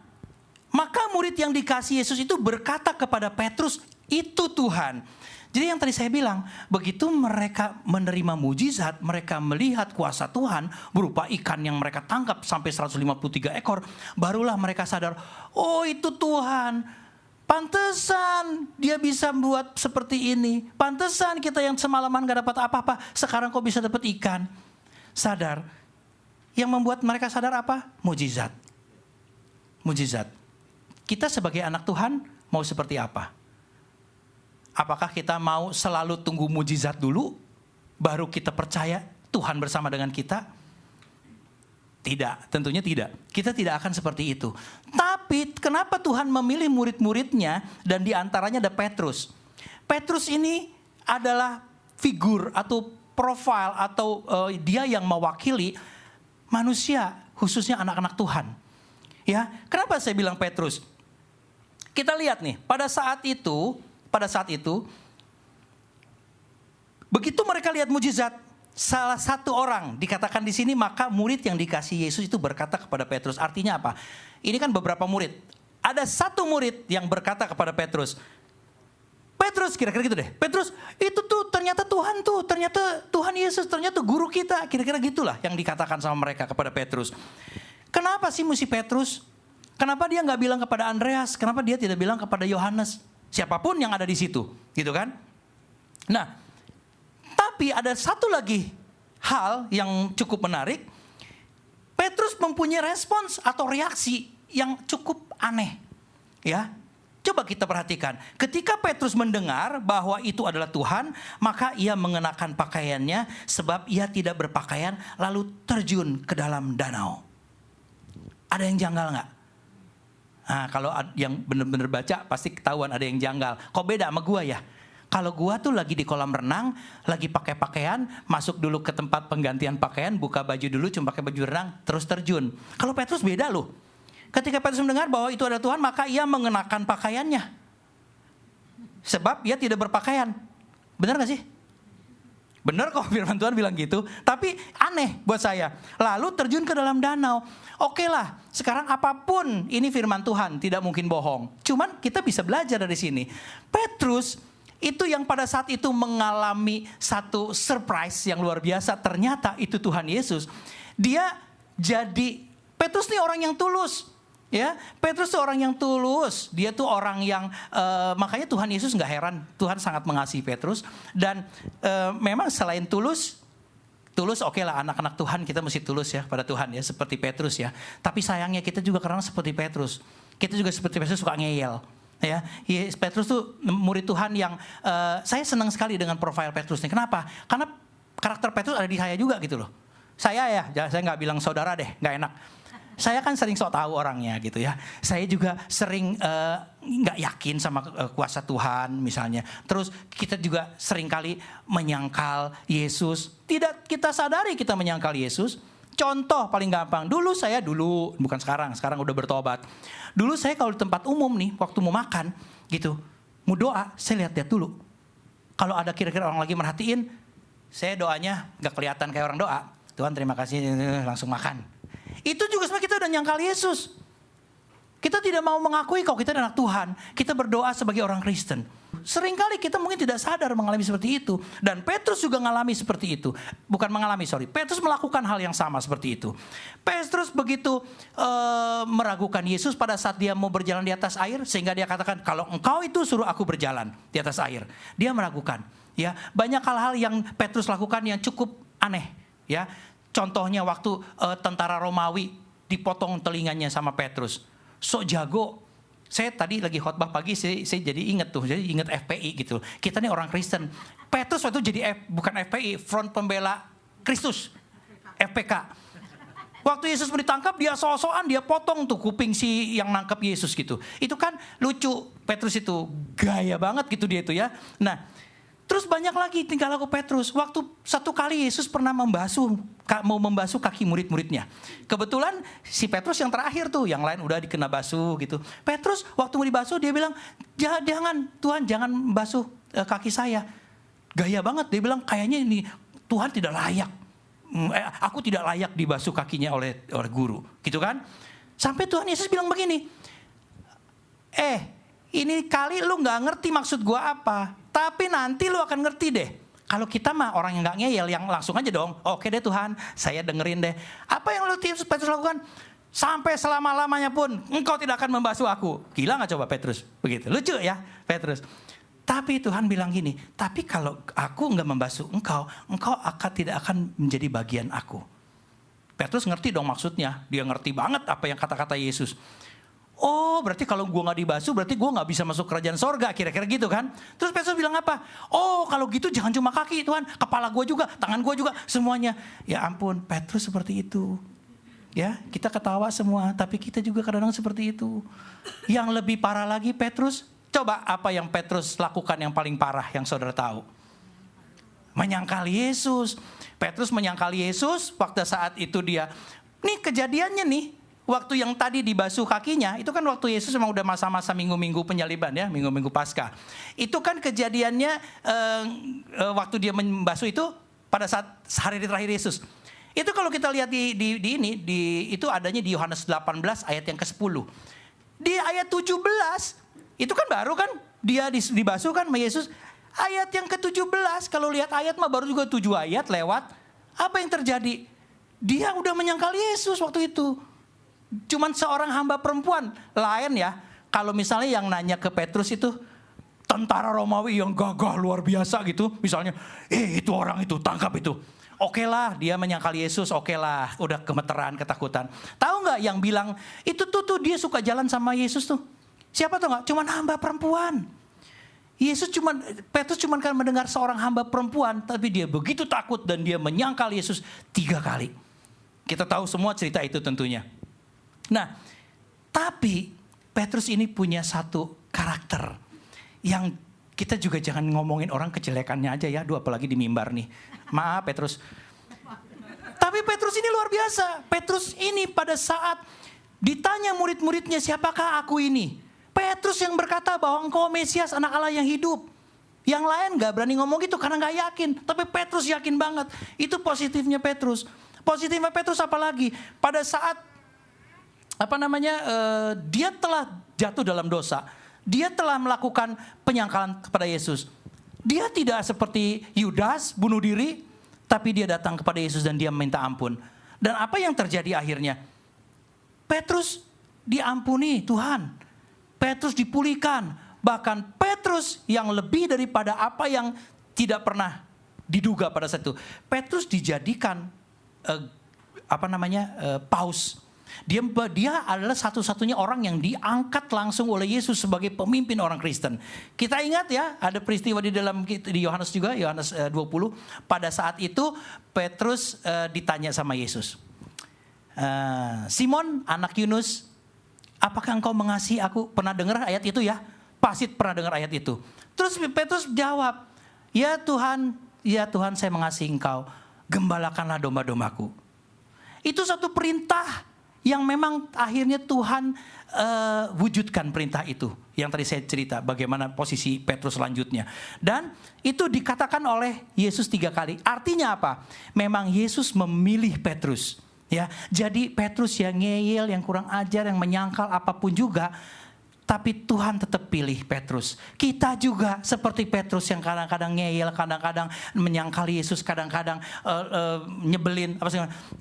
maka murid yang dikasihi Yesus itu berkata kepada Petrus, itu Tuhan. Jadi yang tadi saya bilang, begitu mereka menerima mujizat, mereka melihat kuasa Tuhan berupa ikan yang mereka tangkap sampai 153 ekor, barulah mereka sadar, oh itu Tuhan. Pantesan dia bisa buat seperti ini. Pantesan kita yang semalaman gak dapat apa-apa, sekarang kok bisa dapat ikan. Sadar. Yang membuat mereka sadar apa? Mujizat. Mujizat. Kita sebagai anak Tuhan mau seperti apa? Apakah kita mau selalu tunggu mujizat dulu, baru kita percaya Tuhan bersama dengan kita? Tidak, tentunya tidak. Kita tidak akan seperti itu. Tapi kenapa Tuhan memilih murid-muridnya dan diantaranya ada Petrus? Petrus ini adalah figur atau profil atau dia yang mewakili manusia, khususnya anak-anak Tuhan. Ya, kenapa saya bilang Petrus? Kita lihat nih, pada saat itu, begitu mereka lihat mujizat, salah satu orang dikatakan di sini, maka murid yang dikasihi Yesus itu berkata kepada Petrus. Artinya apa? Ini kan beberapa murid. Ada satu murid yang berkata kepada Petrus, kira-kira gitu deh. Petrus, itu tuh ternyata Tuhan tuh, ternyata Tuhan Yesus, ternyata guru kita. Kira-kira gitulah yang dikatakan sama mereka kepada Petrus. Kenapa sih mesti Petrus? Kenapa dia nggak bilang kepada Andreas? Kenapa dia tidak bilang kepada Yohanes? Siapapun yang ada di situ, gitu kan? Nah, tapi ada satu lagi hal yang cukup menarik. Petrus mempunyai respons atau reaksi yang cukup aneh. Ya, coba kita perhatikan. Ketika Petrus mendengar bahwa itu adalah Tuhan, maka ia mengenakan pakaiannya sebab ia tidak berpakaian, lalu terjun ke dalam danau. Ada yang janggal nggak? Nah, kalau yang benar-benar baca pasti ketahuan ada yang janggal. Kok beda sama gua ya? Kalau gua tuh lagi di kolam renang, lagi pakai pakaian, masuk dulu ke tempat penggantian pakaian, buka baju dulu, cuma pakai baju renang, terus terjun. Kalau Petrus beda loh. Ketika Petrus mendengar bahwa itu ada Tuhan, maka ia mengenakan pakaiannya. Sebab ia tidak berpakaian. Benar gak sih? Benar kok firman Tuhan bilang gitu. Tapi aneh buat saya. Lalu terjun ke dalam danau. Oke lah, sekarang apapun ini firman Tuhan, tidak mungkin bohong. Cuman kita bisa belajar dari sini. Petrus itu yang pada saat itu mengalami satu surprise yang luar biasa. Ternyata itu Tuhan Yesus. Dia jadi, Petrus nih orang yang tulus. Ya, Petrus tuh orang yang tulus. Dia tuh orang yang makanya Tuhan Yesus nggak heran, Tuhan sangat mengasihi Petrus. Dan memang selain tulus oke lah, anak-anak Tuhan kita mesti tulus ya pada Tuhan ya, seperti Petrus ya. Tapi sayangnya kita juga kadang seperti Petrus. Kita juga seperti Petrus suka ngeyel. Ya, Petrus tuh murid Tuhan yang saya senang sekali dengan profil Petrus nih. Kenapa? Karena karakter Petrus ada di saya juga gitu loh. Saya nggak bilang saudara deh, nggak enak. Saya kan sering sok tahu orangnya gitu ya. Saya juga sering nggak yakin sama kuasa Tuhan misalnya. Terus kita juga sering kali menyangkal Yesus. Tidak kita sadari kita menyangkal Yesus. Contoh paling gampang. Dulu, bukan sekarang udah bertobat. Dulu saya kalau di tempat umum nih, waktu mau makan gitu, mau doa, saya lihat-lihat dulu. Kalau ada kira-kira orang lagi merhatiin, saya doanya nggak kelihatan kayak orang doa. Tuhan terima kasih, langsung makan. Itu juga sebenarnya kita udah nyangkal Yesus. Kita tidak mau mengakui kalau kita adalah anak Tuhan. Kita berdoa sebagai orang Kristen. Seringkali kita mungkin tidak sadar mengalami seperti itu. Dan Petrus juga mengalami seperti itu. Petrus melakukan hal yang sama seperti itu. Petrus begitu meragukan Yesus pada saat dia mau berjalan di atas air. Sehingga dia katakan, kalau engkau itu suruh aku berjalan di atas air. Dia meragukan. Ya, banyak hal-hal yang Petrus lakukan yang cukup aneh. Ya, contohnya waktu tentara Romawi dipotong telinganya sama Petrus. Sok jago. Saya tadi lagi khotbah pagi, saya jadi ingat FPI gitu. Kita nih orang Kristen. Petrus waktu jadi bukan FPI, Front Pembela Kristus, FPK. Waktu Yesus ditangkap, dia so-soan, dia potong tuh kuping si yang nangkep Yesus gitu. Itu kan lucu, Petrus itu gaya banget gitu dia itu ya. Nah, terus banyak lagi tinggal laku Petrus. Waktu satu kali Yesus pernah mau membasuh kaki murid-muridnya. Kebetulan si Petrus yang terakhir tuh, yang lain udah dikena basuh gitu. Petrus waktu mau dibasuh dia bilang, jangan Tuhan jangan basuh kaki saya. Gaya banget, dia bilang kayaknya ini Tuhan tidak layak. Aku tidak layak dibasuh kakinya oleh guru, gitu kan? Sampai Tuhan Yesus bilang begini, ini kali lu nggak ngerti maksud gua apa. Tapi nanti lu akan ngerti deh. Kalau kita mah orang yang gak ngeyel, yang langsung aja dong. Oke deh Tuhan, saya dengerin deh. Apa yang lu Petrus lakukan? Sampai selama-lamanya pun engkau tidak akan membasuh aku. Gila gak coba Petrus? Begitu, lucu ya Petrus. Tapi Tuhan bilang gini, tapi kalau aku gak membasuh engkau tidak akan menjadi bagian aku. Petrus ngerti dong maksudnya. Dia ngerti banget apa yang kata-kata Yesus. Oh, berarti kalau gue gak dibasuh, berarti gue gak bisa masuk kerajaan sorga, kira-kira gitu kan. Terus Petrus bilang apa? Oh, kalau gitu jangan cuma kaki Tuhan, kepala gue juga, tangan gue juga, semuanya. Ya ampun, Petrus seperti itu. Ya, kita ketawa semua, tapi kita juga kadang-kadang seperti itu. Yang lebih parah lagi Petrus, coba apa yang Petrus lakukan yang paling parah yang saudara tahu? Menyangkal Yesus. Petrus menyangkal Yesus, waktu saat itu dia, nih kejadiannya nih, waktu yang tadi dibasuh kakinya, itu kan waktu Yesus memang udah masa-masa minggu-minggu penyaliban ya, minggu-minggu Paskah. Itu kan kejadiannya waktu dia membasuh itu pada saat hari terakhir Yesus. Itu kalau kita lihat itu adanya di Yohanes 18 ayat yang ke-10. Di ayat 17, itu kan baru kan dia dibasuh kan sama Yesus. Ayat yang ke-17, kalau lihat ayat mah baru juga 7 ayat lewat. Apa yang terjadi? Dia udah menyangkal Yesus waktu itu. Cuman seorang hamba perempuan lain ya. Kalau misalnya yang nanya ke Petrus itu tentara Romawi yang gagah luar biasa gitu. Misalnya, itu orang itu, tangkap itu. Oke lah, dia menyangkal Yesus, oke lah. Udah gemeteran, ketakutan. Tahu gak yang bilang, itu tuh dia suka jalan sama Yesus tuh. Siapa tuh gak? Cuman hamba perempuan. Petrus cuman kan mendengar seorang hamba perempuan. Tapi dia begitu takut dan dia menyangkal Yesus 3 kali. Kita tahu semua cerita itu tentunya. Nah, tapi Petrus ini punya satu karakter yang Kita juga jangan ngomongin orang kejelekannya aja ya. Aduh, apalagi di mimbar nih. Maaf Petrus. Tapi Petrus ini luar biasa. Petrus ini pada saat ditanya murid-muridnya, siapakah aku ini? Petrus yang berkata bahwa engkau Mesias, anak Allah yang hidup. Yang lain gak berani ngomong gitu karena gak yakin. Tapi Petrus yakin banget. Itu positifnya Petrus. Positifnya Petrus apalagi? Pada saat dia telah jatuh dalam dosa. Dia telah melakukan penyangkalan kepada Yesus. Dia tidak seperti Yudas bunuh diri, tapi dia datang kepada Yesus dan dia minta ampun. Dan apa yang terjadi akhirnya? Petrus diampuni Tuhan. Petrus dipulihkan. Bahkan Petrus yang lebih daripada apa yang tidak pernah diduga pada saat itu. Petrus dijadikan paus. Dia adalah satu-satunya orang yang diangkat langsung oleh Yesus sebagai pemimpin orang Kristen. Kita ingat ya, ada peristiwa di Yohanes juga, Yohanes 20. Pada saat itu Petrus ditanya sama Yesus. Simon, anak Yunus, apakah engkau mengasihi aku? Pernah dengar ayat itu ya? Pasti pernah dengar ayat itu. Terus Petrus jawab, ya Tuhan saya mengasihi engkau. Gembalakanlah domba-dombaku. Itu satu perintah yang memang akhirnya Tuhan wujudkan perintah itu. Yang tadi saya cerita bagaimana posisi Petrus selanjutnya. Dan itu dikatakan oleh Yesus 3 kali. Artinya apa? Memang Yesus memilih Petrus. Ya, jadi Petrus yang ngeyel, yang kurang ajar, yang menyangkal apapun juga. Tapi Tuhan tetap pilih Petrus. Kita juga seperti Petrus yang kadang-kadang ngeyel, kadang-kadang menyangkali Yesus, kadang-kadang nyebelin.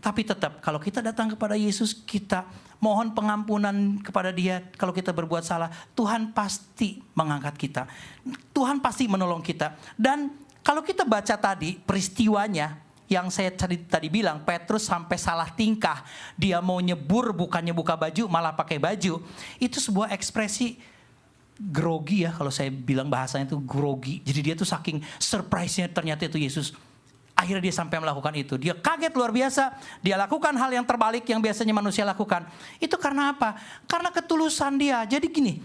Tapi tetap kalau kita datang kepada Yesus, kita mohon pengampunan kepada Dia. Kalau kita berbuat salah, Tuhan pasti mengangkat kita. Tuhan pasti menolong kita. Dan kalau kita baca tadi peristiwanya, yang saya tadi bilang, Petrus sampai salah tingkah. Dia mau nyebur, bukannya buka baju, malah pakai baju. Itu sebuah ekspresi grogi ya, kalau saya bilang bahasanya itu grogi. Jadi dia tuh saking surprise-nya ternyata itu Yesus. Akhirnya dia sampai melakukan itu. Dia kaget luar biasa. Dia lakukan hal yang terbalik yang biasanya manusia lakukan. Itu karena apa? Karena ketulusan dia. Jadi gini,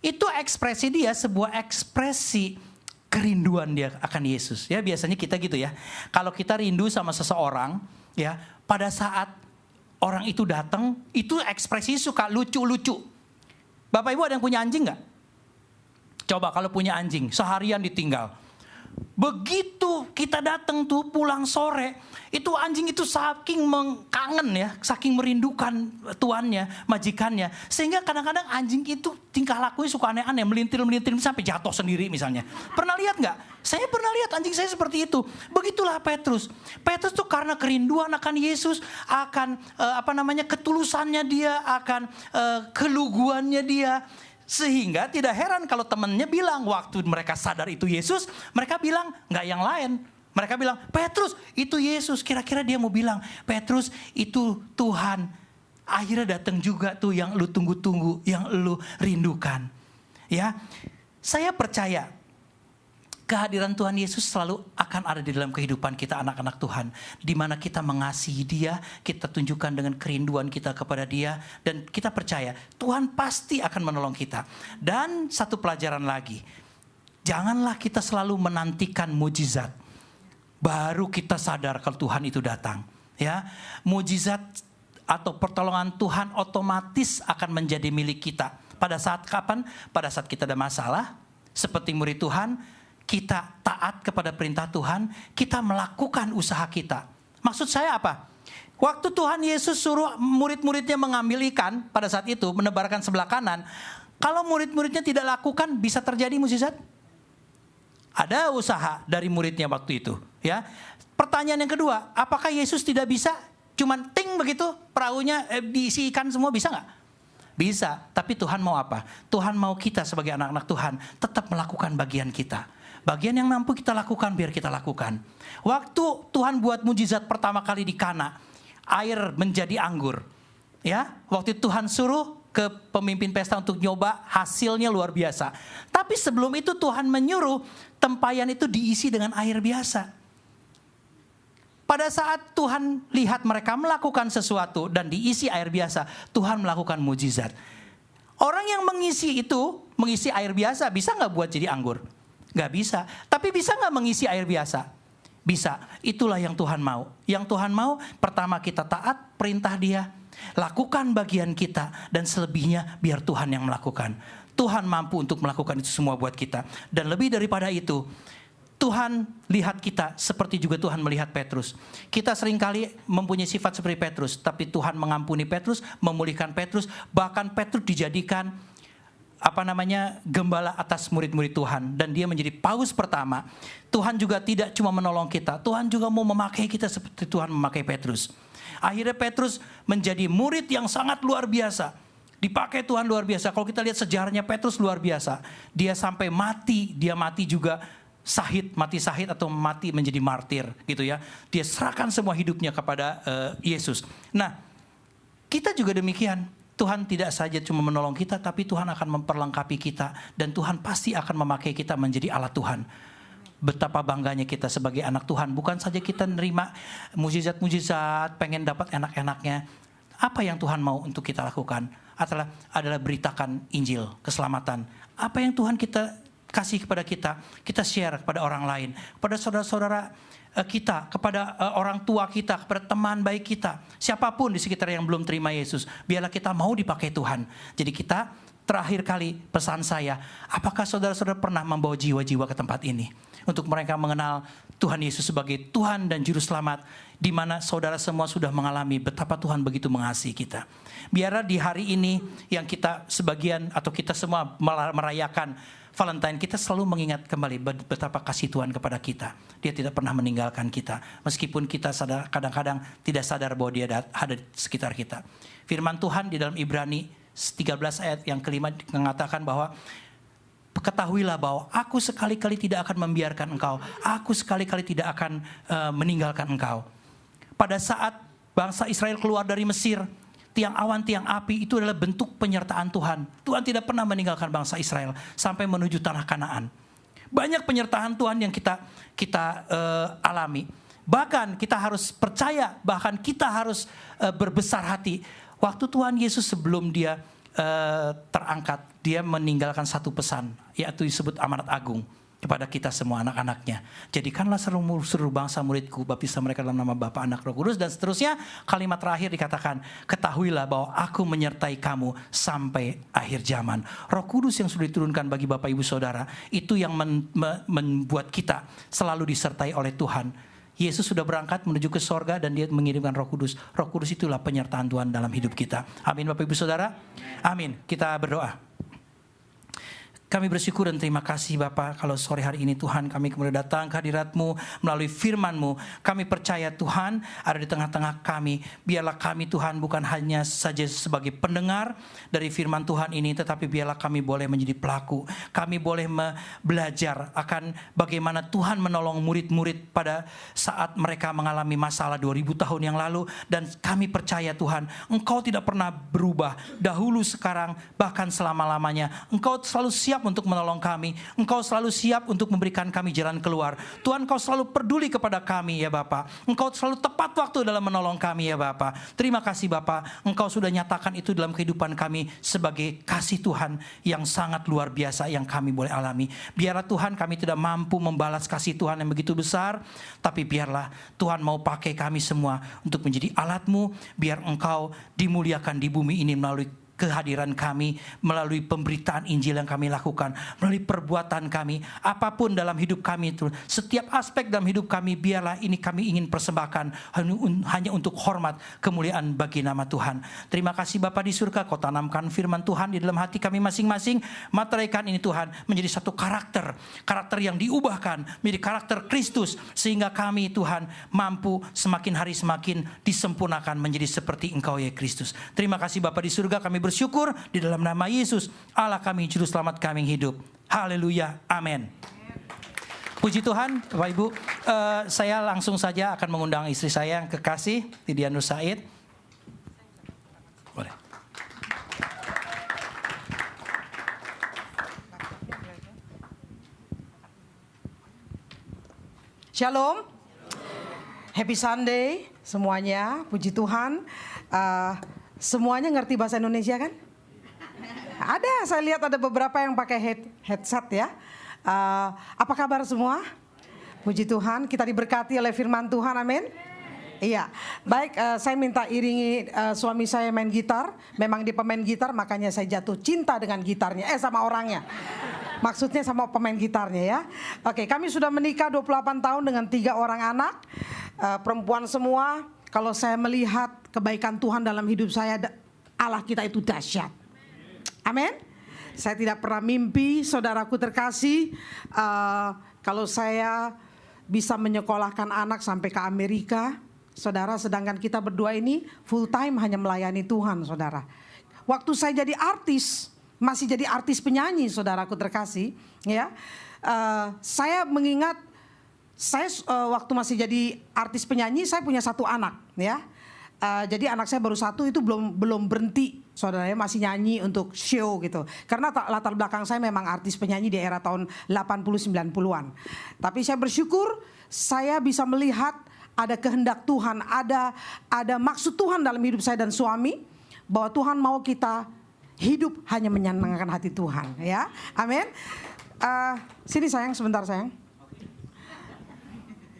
itu ekspresi dia sebuah ekspresi kerinduan dia akan Yesus. Ya, biasanya kita gitu ya. Kalau kita rindu sama seseorang, ya, pada saat orang itu datang, itu ekspresi suka lucu-lucu. Bapak Ibu ada yang punya anjing nggak? Coba kalau punya anjing, seharian ditinggal. Begitu kita datang tuh pulang sore, itu anjing itu saking kangen ya, saking merindukan tuannya, majikannya. Sehingga kadang-kadang anjing itu tingkah lakunya suka aneh-aneh, melintir-melintir sampai jatuh sendiri misalnya. Pernah lihat nggak? Saya pernah lihat anjing saya seperti itu. Begitulah Petrus. Petrus tuh karena kerinduan akan Yesus, akan ketulusannya dia, akan keluguannya dia. Sehingga tidak heran kalau temannya bilang waktu mereka sadar itu Yesus, mereka bilang nggak yang lain. Mereka bilang, Petrus itu Yesus. Kira-kira dia mau bilang, Petrus itu Tuhan. Akhirnya datang juga tuh yang lu tunggu-tunggu, yang lu rindukan. Ya, saya percaya kehadiran Tuhan Yesus selalu akan ada di dalam kehidupan kita anak-anak Tuhan. Di mana kita mengasihi Dia, kita tunjukkan dengan kerinduan kita kepada Dia. Dan kita percaya Tuhan pasti akan menolong kita. Dan satu pelajaran lagi, janganlah kita selalu menantikan mujizat. Baru kita sadar kalau Tuhan itu datang. Ya, mujizat atau pertolongan Tuhan otomatis akan menjadi milik kita. Pada saat kapan? Pada saat kita ada masalah, seperti murid Tuhan, kita taat kepada perintah Tuhan, kita melakukan usaha kita. Maksud saya apa? Waktu Tuhan Yesus suruh murid-muridnya mengambil ikan pada saat itu, menebarkan sebelah kanan. Kalau murid-muridnya tidak lakukan, bisa terjadi mukjizat? Ada usaha dari muridnya waktu itu. Ya. Pertanyaan yang kedua, apakah Yesus tidak bisa? Cuman ting begitu, perahunya diisi ikan semua, bisa nggak? Bisa, tapi Tuhan mau apa? Tuhan mau kita sebagai anak-anak Tuhan tetap melakukan bagian kita. Bagian yang mampu kita lakukan, biar kita lakukan. Waktu Tuhan buat mujizat pertama kali di Kana, air menjadi anggur. Ya, waktu Tuhan suruh ke pemimpin pesta untuk nyoba, hasilnya luar biasa. Tapi sebelum itu Tuhan menyuruh tempayan itu diisi dengan air biasa. Pada saat Tuhan lihat mereka melakukan sesuatu dan diisi air biasa, Tuhan melakukan mujizat. Orang yang mengisi itu mengisi air biasa, bisa nggak buat jadi anggur? Nggak bisa. Tapi bisa nggak mengisi air biasa? Bisa. Itulah yang Tuhan mau. Yang Tuhan mau, pertama kita taat perintah Dia, lakukan bagian kita, dan selebihnya biar Tuhan yang melakukan. Tuhan mampu untuk melakukan itu semua buat kita. Dan lebih daripada itu, Tuhan lihat kita seperti juga Tuhan melihat Petrus. Kita seringkali mempunyai sifat seperti Petrus, tapi Tuhan mengampuni Petrus, memulihkan Petrus, bahkan Petrus dijadikan gembala atas murid-murid Tuhan, dan dia menjadi paus pertama. Tuhan juga tidak cuma menolong kita, Tuhan juga mau memakai kita seperti Tuhan memakai Petrus. Akhirnya Petrus menjadi murid yang sangat luar biasa, dipakai Tuhan luar biasa. Kalau kita lihat sejarahnya Petrus luar biasa, dia sampai mati, dia mati juga mati sahid atau mati menjadi martir gitu ya. Dia serahkan semua hidupnya kepada Yesus. Nah, kita juga demikian. Tuhan tidak saja cuma menolong kita, tapi Tuhan akan memperlengkapi kita. Dan Tuhan pasti akan memakai kita menjadi alat Tuhan. Betapa bangganya kita sebagai anak Tuhan. Bukan saja kita nerima mujizat-mujizat, pengen dapat enak-enaknya. Apa yang Tuhan mau untuk kita lakukan adalah beritakan Injil, keselamatan. Apa yang Tuhan kita kasih kepada kita share kepada orang lain. Kepada saudara-saudara kita, kepada orang tua kita, kepada teman baik kita, siapapun di sekitar yang belum terima Yesus, biarlah kita mau dipakai Tuhan. Jadi kita, terakhir kali pesan saya, apakah saudara-saudara pernah membawa jiwa-jiwa ke tempat ini untuk mereka mengenal Tuhan Yesus sebagai Tuhan dan Juru Selamat, di mana saudara semua sudah mengalami betapa Tuhan begitu mengasihi kita. Biarlah di hari ini yang kita sebagian atau kita semua merayakan Valentine, kita selalu mengingat kembali betapa kasih Tuhan kepada kita. Dia tidak pernah meninggalkan kita. Meskipun kita kadang-kadang tidak sadar bahwa dia ada di sekitar kita. Firman Tuhan di dalam Ibrani 13 ayat yang kelima mengatakan bahwa ketahuilah bahwa aku sekali-kali tidak akan membiarkan engkau. Aku sekali-kali tidak akan meninggalkan engkau. Pada saat bangsa Israel keluar dari Mesir, tiang awan, tiang api itu adalah bentuk penyertaan Tuhan. Tuhan tidak pernah meninggalkan bangsa Israel sampai menuju tanah Kanaan. Banyak penyertaan Tuhan yang kita alami. Bahkan kita harus percaya, bahkan kita harus berbesar hati. Waktu Tuhan Yesus sebelum dia terangkat, dia meninggalkan satu pesan, yaitu disebut amanat agung kepada kita semua anak-anaknya. Jadikanlah seluruh bangsa muridku, baptislah mereka dalam nama Bapa, Anak, Roh Kudus. Dan seterusnya, kalimat terakhir dikatakan, ketahuilah bahwa aku menyertai kamu sampai akhir zaman. Roh Kudus yang sudah diturunkan bagi Bapak Ibu Saudara, itu yang membuat kita selalu disertai oleh Tuhan. Yesus sudah berangkat menuju ke sorga dan dia mengirimkan Roh Kudus. Roh Kudus itulah penyertaan Tuhan dalam hidup kita. Amin Bapak Ibu Saudara. Amin. Kita berdoa. Kami bersyukur dan terima kasih Bapa, kalau sore hari ini Tuhan kami kemudian datang ke hadirat-Mu melalui firman-Mu. Kami percaya Tuhan ada di tengah-tengah kami. Biarlah kami Tuhan bukan hanya saja sebagai pendengar dari firman Tuhan ini, tetapi biarlah kami boleh menjadi pelaku. Kami boleh belajar akan bagaimana Tuhan menolong murid-murid pada saat mereka mengalami masalah 2000 tahun yang lalu. Dan kami percaya Tuhan, Engkau tidak pernah berubah. Dahulu, sekarang, bahkan selama-lamanya. Engkau selalu siap untuk menolong kami. Engkau selalu siap untuk memberikan kami jalan keluar. Tuhan, Engkau selalu peduli kepada kami ya Bapa. Engkau selalu tepat waktu dalam menolong kami ya Bapa. Terima kasih Bapa, Engkau sudah nyatakan itu dalam kehidupan kami sebagai kasih Tuhan yang sangat luar biasa yang kami boleh alami. Biarlah Tuhan kami tidak mampu membalas kasih Tuhan yang begitu besar, tapi biarlah Tuhan mau pakai kami semua untuk menjadi alat-Mu, biar Engkau dimuliakan di bumi ini melalui kehadiran kami, melalui pemberitaan Injil yang kami lakukan, melalui perbuatan kami, apapun dalam hidup kami itu, setiap aspek dalam hidup kami, biarlah ini kami ingin persembahkan hanya untuk hormat kemuliaan bagi nama Tuhan. Terima kasih Bapa di surga, Kau tanamkan firman Tuhan di dalam hati kami masing-masing. Materaikan ini Tuhan menjadi satu karakter yang diubahkan menjadi karakter Kristus, sehingga kami Tuhan mampu semakin hari semakin disempurnakan menjadi seperti Engkau ya Kristus. Terima kasih Bapa di surga, kami bersyukur di dalam nama Yesus, Allah kami, Juru Selamat kami yang hidup. Haleluya, amin. Puji Tuhan, Bapak Ibu. Saya langsung saja akan mengundang istri saya yang kekasih, Lydia Nur Said. Boleh. Shalom, Happy Sunday semuanya, puji Tuhan. Semuanya ngerti bahasa Indonesia kan? Ada, saya lihat ada beberapa yang pakai headset ya. Apa kabar semua? Puji Tuhan, kita diberkati oleh firman Tuhan, amin. Iya, baik, saya minta iringi suami saya main gitar. Memang dia pemain gitar, makanya saya jatuh cinta dengan gitarnya, sama orangnya. Maksudnya sama pemain gitarnya ya. Oke, kami sudah menikah 28 tahun dengan 3 orang anak. Perempuan semua. Kalau saya melihat kebaikan Tuhan dalam hidup saya, Allah kita itu dahsyat. Amin. Saya tidak pernah mimpi, saudaraku terkasih, kalau saya bisa menyekolahkan anak sampai ke Amerika, saudara. Sedangkan kita berdua ini full time hanya melayani Tuhan, saudara. Waktu saya jadi artis, masih jadi artis penyanyi, saudaraku terkasih, ya. Saya mengingat, saya waktu masih jadi artis penyanyi, saya punya 1 anak, ya. Jadi anak saya baru 1 itu belum berhenti, saudara, masih nyanyi untuk show gitu. Karena latar belakang saya memang artis penyanyi di era tahun 80-90-an. Tapi saya bersyukur saya bisa melihat ada kehendak Tuhan, ada maksud Tuhan dalam hidup saya dan suami, bahwa Tuhan mau kita hidup hanya menyenangkan hati Tuhan, ya. Amin. Sini sayang, sebentar sayang.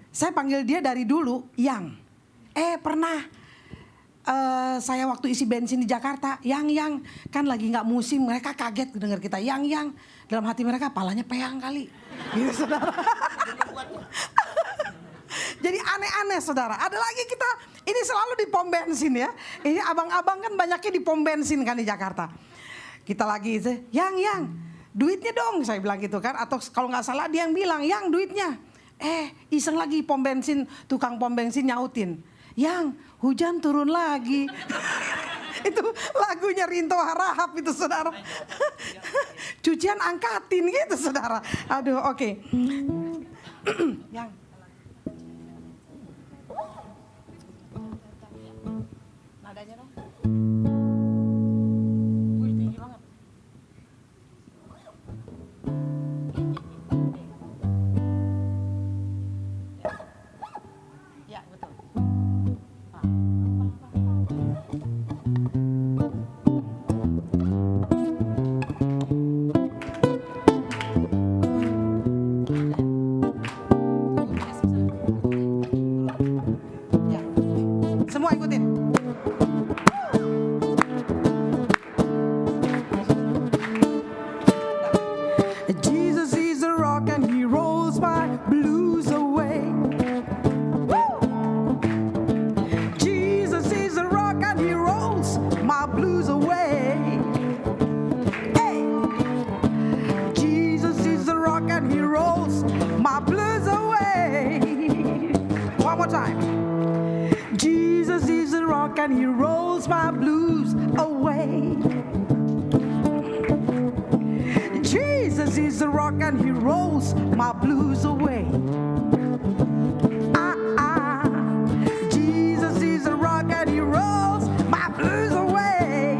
Saya panggil dia dari dulu Yang. Pernah saya waktu isi bensin di Jakarta, yang kan lagi nggak musim, mereka kaget dengar kita yang dalam hati mereka palanya peyang kali, gitu saudara. Jadi aneh-aneh saudara. Ada lagi kita ini selalu di pom bensin ya. Ini abang-abang kan banyaknya di pom bensin kan di Jakarta. Kita lagi itu, yang duitnya dong, saya bilang gitu kan. Atau kalau nggak salah dia yang bilang, yang duitnya. Iseng lagi pom bensin, tukang pom bensin nyautin, yang hujan turun lagi. Itu lagunya Rinto Harahap itu saudara. Cucian angkatin gitu saudara. Aduh, oke. Yang nadanya dong. Wih, tinggi banget. Ya, betul. Semua ikutin. Jesus is a rock and he rolls my blues away. Jesus is a rock and he rolls my blues away. Hey. Jesus is a rock and he rolls my blues away. One more time. Jesus is a rock and he rolls my blues away. Jesus is a rock and he rolls my blues away. Jesus is a rock and he rolls my blues away.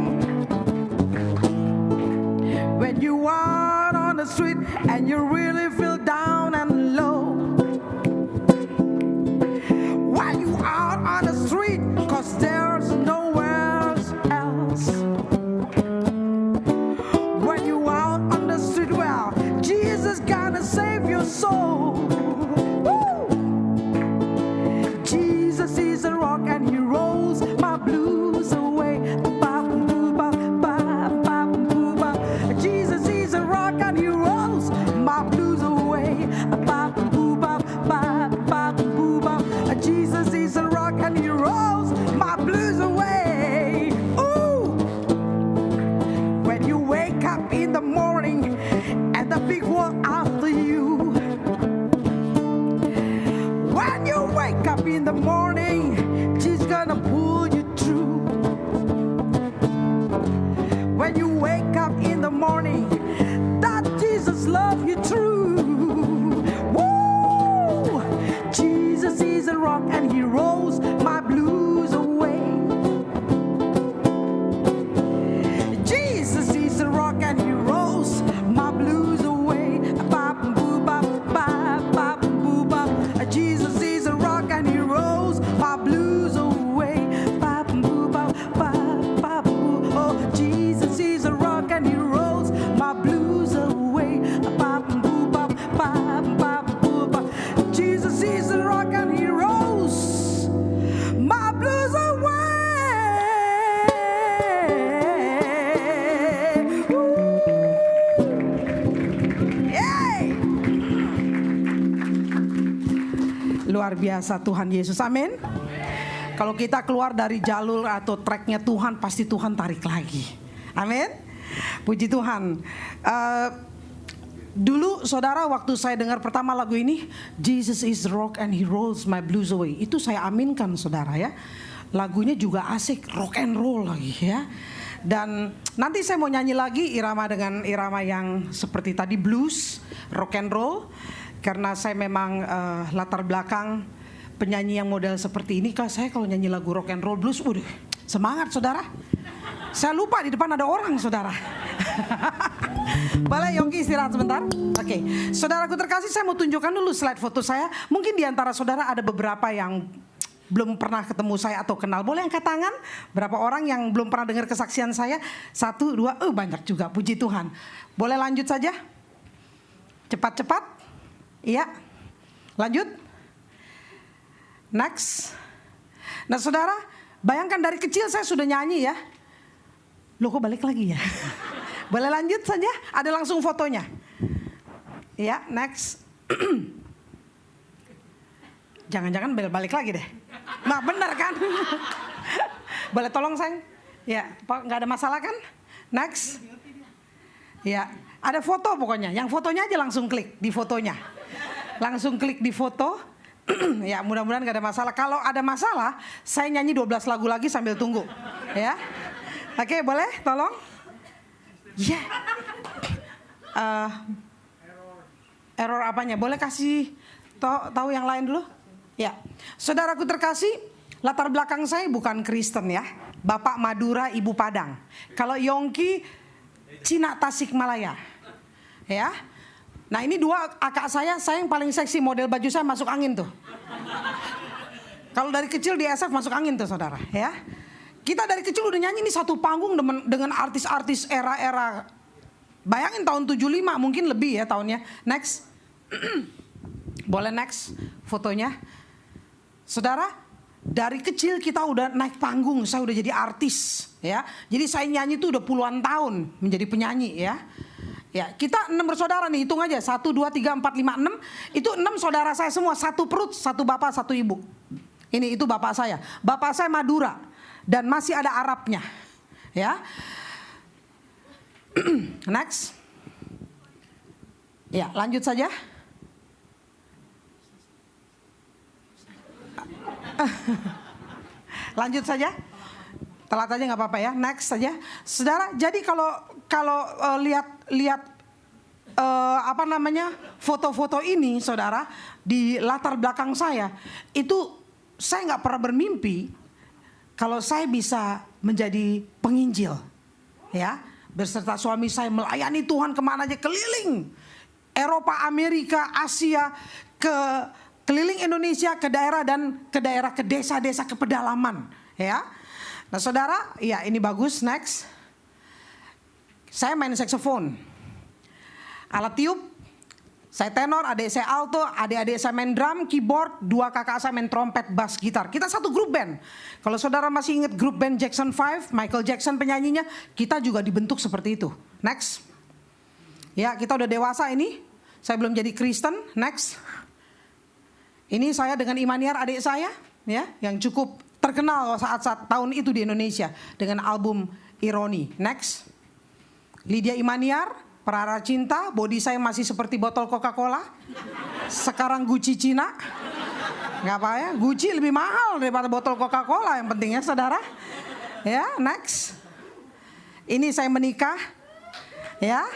When you are on the street and you really feel down and low, while you are on the street, 'cause there's nowhere else. When you are on the street, well, Jesus gonna save your soul. Woo! Jesus is a rock and he rolls my blues away. Jesus is a rock and he rolls my blues away. Jesus is a rock and he rolls my blues away. Ooh! When you wake up in the morning and the big world after you. When you wake up in the morning, she's gonna pull you through. When you wake up in the morning, that Jesus loves you true. Woo! Jesus is a rock and he rolls my blues away. Jesus is a rock and he rolls my blues away. Jesus is a rock and he rolls my blues away. biasa Tuhan Yesus. Amin. Kalau kita keluar dari jalur atau tracknya Tuhan, pasti Tuhan tarik lagi. Amin. Puji Tuhan. Dulu saudara, waktu saya dengar pertama lagu ini, Jesus is the rock and he rolls my blues away, itu saya aminkan saudara ya. Lagunya juga asik, rock and roll lagi ya. Dan nanti saya mau nyanyi lagi irama dengan irama yang seperti tadi, blues, rock and roll. Karena saya memang latar belakang penyanyi yang model seperti ini. Saya kalau nyanyi lagu rock and roll, blues, udah semangat saudara. Saya lupa di depan ada orang saudara. Boleh Yongki istirahat sebentar? Oke. Saudaraku terkasih, saya mau tunjukkan dulu slide foto saya. Mungkin di antara saudara ada beberapa yang belum pernah ketemu saya atau kenal. Boleh angkat tangan? Berapa orang yang belum pernah dengar kesaksian saya? 1, 2, banyak juga, puji Tuhan. Boleh lanjut saja? Cepat-cepat. Iya. Lanjut. Next. Nah saudara, bayangkan dari kecil saya sudah nyanyi ya. Loh kok balik lagi ya? Boleh lanjut saja? Ada langsung fotonya. Iya, next. Jangan-jangan balik lagi deh. Nah benar kan? Boleh tolong sayang? Ya, Pak, nggak ada masalah kan? Next. Ya, ada foto pokoknya. Yang fotonya aja langsung klik di fotonya. Langsung klik di foto. Ya, mudah-mudahan nggak ada masalah. Kalau ada masalah, saya nyanyi 12 lagu lagi sambil tunggu. Ya, oke, boleh? Tolong. Ya. Error apanya? Boleh kasih tahu yang lain dulu? Ya, saudaraku terkasih, latar belakang saya bukan Kristen ya. Bapak Madura, Ibu Padang. Kalau Yongki, Cina Tasikmalaya. Ya. Nah ini dua kakak saya yang paling seksi, model baju saya masuk angin tuh. Kalau dari kecil di SF masuk angin tuh saudara. Ya. Kita dari kecil udah nyanyi ini satu panggung dengan artis-artis era-era. Bayangin tahun 75 mungkin lebih ya tahunnya. Next. Boleh next fotonya. Saudara, dari kecil kita udah naik panggung, saya udah jadi artis ya. Jadi saya nyanyi tuh udah puluhan tahun menjadi penyanyi ya. Ya, kita 6 bersaudara nih, hitung aja. 1, 2, 3, 4, 5, 6. Itu 6 saudara saya semua, satu perut, satu bapak, satu ibu. Ini itu bapak saya. Bapak saya Madura dan masih ada Arabnya. Ya. Next. Ya, lanjut saja. Lanjut saja. Telat aja nggak apa-apa ya. Next saja. Saudara, jadi kalau lihat foto-foto ini saudara di latar belakang saya, itu saya nggak pernah bermimpi kalau saya bisa menjadi penginjil ya, beserta suami saya melayani Tuhan kemana aja, keliling Eropa, Amerika, Asia, keliling Indonesia, ke daerah, ke desa-desa, ke pedalaman ya. Nah saudara, ya ini bagus. Next. Saya main saksofon, alat tiup, saya tenor, adik saya alto, adik-adik saya main drum, keyboard, 2 kakak saya main trompet, bass, gitar. Kita satu grup band. Kalau saudara masih ingat grup band Jackson 5, Michael Jackson penyanyinya, kita juga dibentuk seperti itu. Next. Ya, kita udah dewasa ini. Saya belum jadi Kristen. Next. Ini saya dengan Imaniar, adik saya, ya, yang cukup terkenal saat tahun itu di Indonesia dengan album Ironi. Next. Lydia Imaniar, Perara Cinta, body saya masih seperti botol Coca-Cola. Sekarang Gucci Cina. Nggak apa ya, Gucci lebih mahal daripada botol Coca-Cola yang pentingnya saudara. Ya, next. Ini saya menikah. Ya.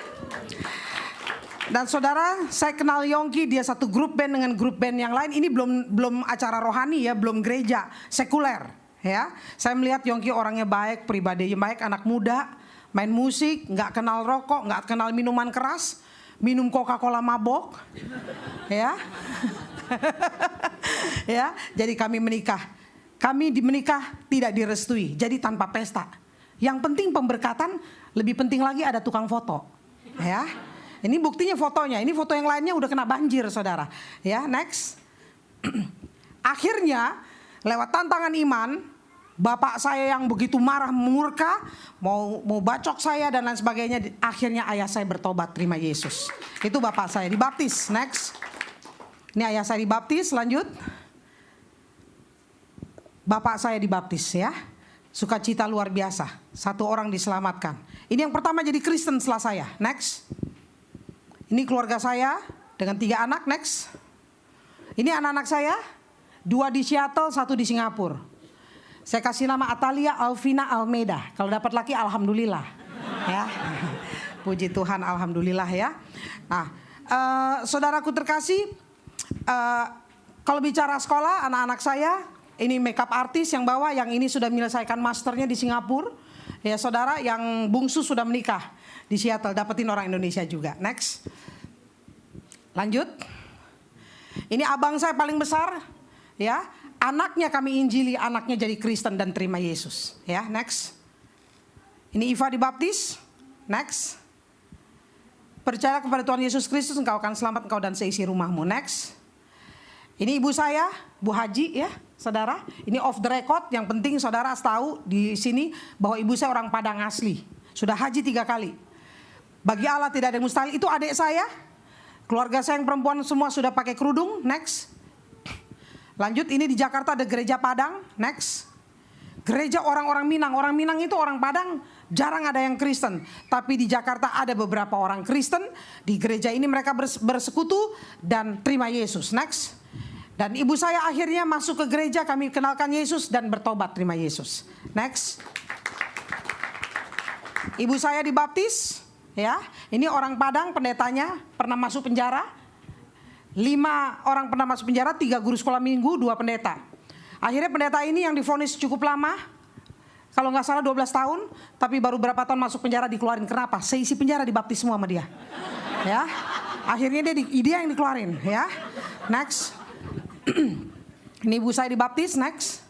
Dan saudara, saya kenal Yongki, dia satu grup band dengan grup band yang lain. Ini belum acara rohani ya, belum gereja, sekuler. Ya, saya melihat Yongki orangnya baik, pribadinya baik, anak muda, main musik, nggak kenal rokok, nggak kenal minuman keras, minum Coca-Cola mabok. Ya, ya. Jadi kami menikah. Kami menikah tidak direstui, jadi tanpa pesta. Yang penting pemberkatan, lebih penting lagi ada tukang foto. Ya. Ini buktinya fotonya. Ini foto yang lainnya udah kena banjir, saudara. Ya, next. Akhirnya, lewat tantangan iman, bapak saya yang begitu marah, murka, mau bacok saya dan lain sebagainya. Akhirnya ayah saya bertobat, terima Yesus. Itu bapak saya dibaptis. Next. Ini ayah saya dibaptis. Lanjut. bapak saya dibaptis ya. Sukacita luar biasa. 1 orang diselamatkan. Ini yang pertama jadi Kristen setelah saya. Next. Ini keluarga saya dengan 3 anak. Next. Ini anak-anak saya. 2 di Seattle, 1 di Singapura. Saya kasih nama Atalia Alvina Almeida. Kalau dapat laki, alhamdulillah. Ya. Puji Tuhan, alhamdulillah ya. Nah, saudaraku terkasih, kalau bicara sekolah, anak-anak saya ini makeup artis yang bawa, yang ini sudah menyelesaikan masternya di Singapura. Ya saudara, yang bungsu sudah menikah di Seattle, dapetin orang Indonesia juga. Next. Lanjut. Ini abang saya paling besar, ya. Anaknya kami injili, anaknya jadi Kristen dan terima Yesus. Ya, next. Ini Iva dibaptis. Next. Percaya kepada Tuhan Yesus Kristus, engkau akan selamat, engkau dan seisi rumahmu. Next. Ini ibu saya, Bu Haji ya, saudara. Ini off the record, yang penting saudara tahu di sini bahwa ibu saya orang Padang asli. Sudah haji 3 kali. Bagi Allah tidak ada yang mustahil. Itu adik saya. Keluarga saya yang perempuan semua sudah pakai kerudung. Next. Lanjut, ini di Jakarta ada gereja Padang. Next. Gereja orang-orang Minang. Orang Minang itu orang Padang, jarang ada yang Kristen. Tapi di Jakarta ada beberapa orang Kristen. Di gereja ini mereka bersekutu dan terima Yesus. Next. Dan ibu saya akhirnya masuk ke gereja, kami kenalkan Yesus dan bertobat terima Yesus. Next. Ibu saya dibaptis, ya. Ini orang Padang, pendetanya pernah masuk penjara. 5 orang pernah masuk penjara, 3 guru sekolah minggu, 2 pendeta. Akhirnya pendeta ini yang divonis cukup lama, kalau nggak salah 12 tahun, tapi baru berapa tahun masuk penjara dikeluarin. Kenapa? Seisi penjara dibaptis semua sama dia. Ya. Akhirnya dia yang dikeluarin, ya. Next. Ini ibu saya dibaptis. Next.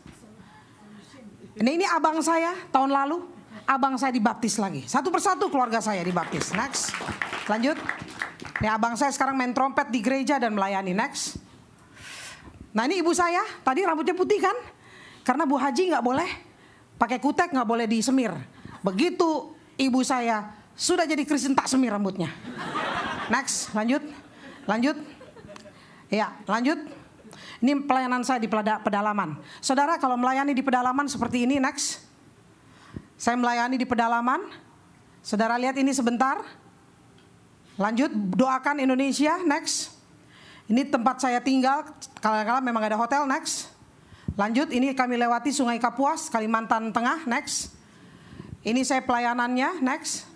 Ini abang saya tahun lalu, abang saya dibaptis lagi. Satu persatu keluarga saya dibaptis. Next. Lanjut. Ini abang saya sekarang main trompet di gereja dan melayani. Next. Nah ini ibu saya, tadi rambutnya putih kan? Karena Bu Haji nggak boleh pakai kutek, nggak boleh disemir. Begitu ibu saya sudah jadi Kristen, tak semir rambutnya. Next. Lanjut. Lanjut. Ya, lanjut. Ini pelayanan saya di pedalaman. Saudara, kalau melayani di pedalaman seperti ini, next. Saya melayani di pedalaman. Saudara lihat ini sebentar. Lanjut, doakan Indonesia, next. Ini tempat saya tinggal, kala-kala memang ada hotel, next. Lanjut, ini kami lewati Sungai Kapuas, Kalimantan Tengah, next. Ini saya pelayanannya, next.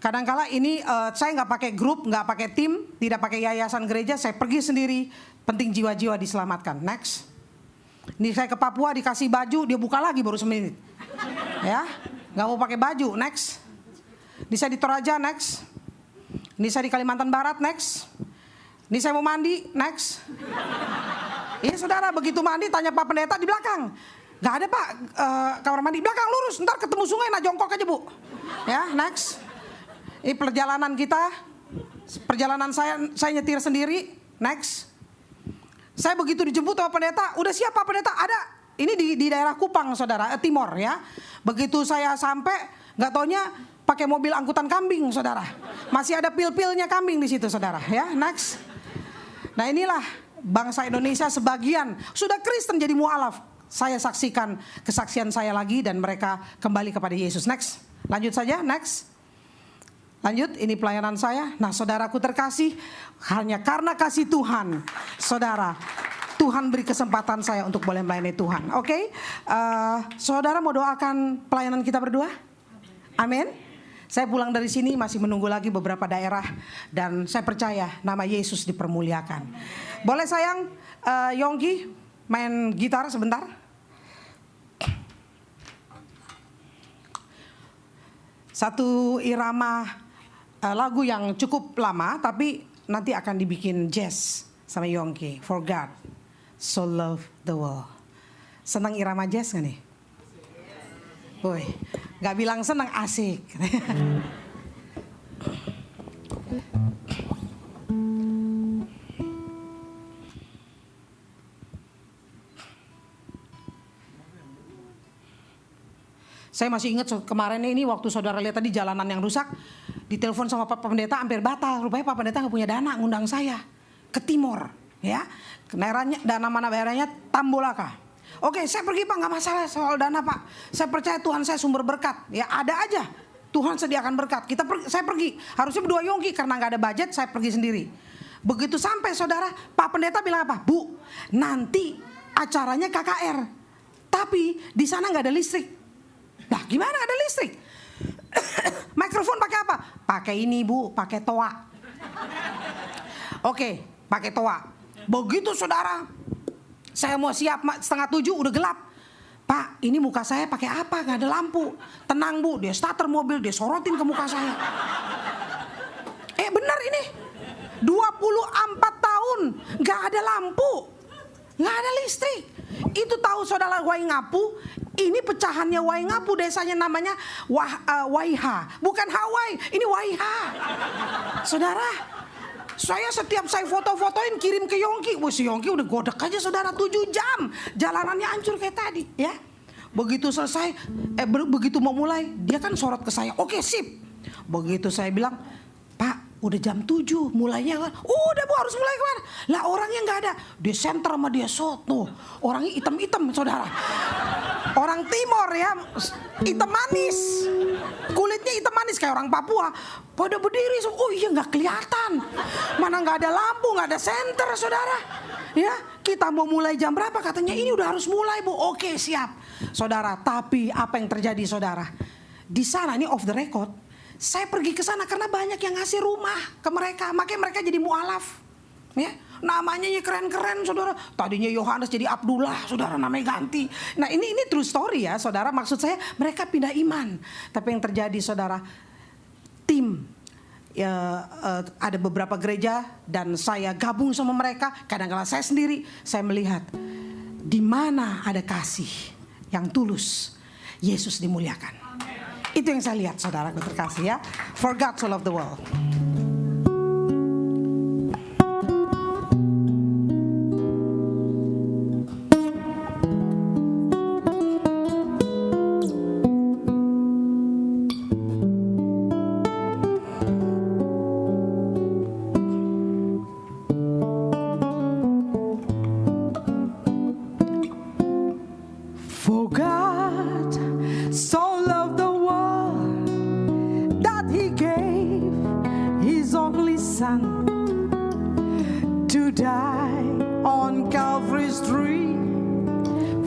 Kadang-kala ini saya nggak pakai grup, nggak pakai tim, tidak pakai yayasan gereja, saya pergi sendiri. Penting jiwa-jiwa diselamatkan. Next. Ini saya ke Papua dikasih baju, dia buka lagi baru semenit. Ya, nggak mau pakai baju. Next. Ini saya di Toraja. Next. Ini saya di Kalimantan Barat. Next. Ini saya mau mandi. Next. Ini saudara begitu mandi tanya Pak Pendeta di belakang. Gak ada Pak, kamar mandi belakang lurus. Ntar ketemu sungai, nah jongkok aja Bu. Ya, next. Ini perjalanan kita. Perjalanan saya nyetir sendiri. Next. Saya begitu dijemput sama pendeta, udah siap Pak Pendeta? Ada. Ini di daerah Kupang saudara, Timor ya. Begitu saya sampai, nggak taunya pakai mobil angkutan kambing saudara. Masih ada pil-pilnya kambing di situ saudara ya. Next. Nah inilah bangsa Indonesia sebagian sudah Kristen jadi mualaf. Saya saksikan kesaksian saya lagi dan mereka kembali kepada Yesus. Next. Lanjut saja, next. Lanjut, ini pelayanan saya. Nah saudaraku terkasih, hanya karena kasih Tuhan, saudara, Tuhan beri kesempatan saya untuk boleh melayani Tuhan. Oke, saudara mau doakan pelayanan kita berdua? Amin. Saya pulang dari sini masih menunggu lagi beberapa daerah. Dan saya percaya nama Yesus dipermuliakan. Boleh sayang, Yonggi main gitar sebentar? Satu irama lagu yang cukup lama, tapi nanti akan dibikin jazz sama Yongki. For God so love the world. Senang irama jazz gak nih? Woi, gak bilang senang, asik. Saya masih ingat kemarin ini waktu saudara lihat tadi jalanan yang rusak, ditelepon sama Pak Pendeta hampir batal. Rupanya Pak Pendeta nggak punya dana ngundang saya ke Timor, ya. Daerahnya, dana mana daerahnya Tambolaka. Oke, saya pergi Pak, nggak masalah soal dana Pak. Saya percaya Tuhan saya sumber berkat. Ya ada aja. Tuhan sediakan berkat. Saya pergi. Harusnya berdua Yongki karena nggak ada budget, saya pergi sendiri. Begitu sampai saudara, Pak Pendeta bilang apa? Bu, nanti acaranya KKR. Tapi di sana nggak ada listrik. Nah, gimana nggak ada listrik? Mikrofon pakai apa? Pakai ini Bu, pakai toa. Oke, pakai toa. Begitu saudara, saya mau siap 6:30 udah gelap. Pak, ini muka saya pakai apa? Gak ada lampu. Tenang Bu, dia starter mobil, dia sorotin ke muka saya. Benar ini. 24 tahun gak ada lampu, gak ada listrik. Itu tahu saudara Waingapu, ini pecahannya Waingapu, desanya namanya Waiha. Bukan Hawaii, ini Waiha. Saudara, saya setiap saya foto-fotoin kirim ke Yongki. Wah, si Yongki udah godek aja saudara 7 jam. Jalanannya hancur kayak tadi ya. Begitu selesai, begitu mau mulai, dia kan sorot ke saya. Oke, sip. Begitu saya bilang, Pak, udah jam 7 mulainya kan. Udah Bu, harus mulai kemana? Lah orangnya gak ada. Dia center sama dia soto. Orangnya hitam-hitam saudara. Orang Timor ya, hitam manis. Kulitnya hitam manis kayak orang Papua. Pada berdiri, oh iya gak kelihatan. Mana gak ada lampu, gak ada senter saudara. Ya, kita mau mulai jam berapa? Katanya ini udah harus mulai Bu. Oke, siap. Saudara, tapi apa yang terjadi saudara? Di sana, ini off the record, saya pergi ke sana karena banyak yang ngasih rumah ke mereka. Makanya mereka jadi mualaf. Ya, namanya keren-keren saudara. Tadinya Yohanes jadi Abdullah, saudara, namanya ganti. Nah, ini true story ya, saudara. Maksud saya mereka pindah iman. Tapi yang terjadi saudara, tim ya, ada beberapa gereja dan saya gabung sama mereka. Kadang-kadang saya sendiri, saya melihat di mana ada kasih yang tulus, Yesus dimuliakan. Itu yang saya lihat saudaraku terkasih ya. For God so loved the world. For God so loved the world that He gave His only Son to die on Calvary's tree,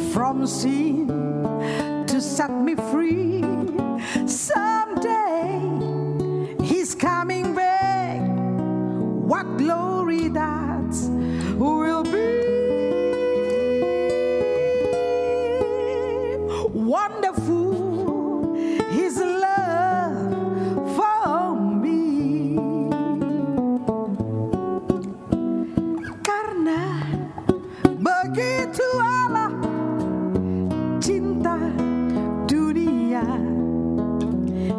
from sin to set me free. Someday He's coming back. What glory that will be. Wonderful His love for me. Karena begitu Allah cinta dunia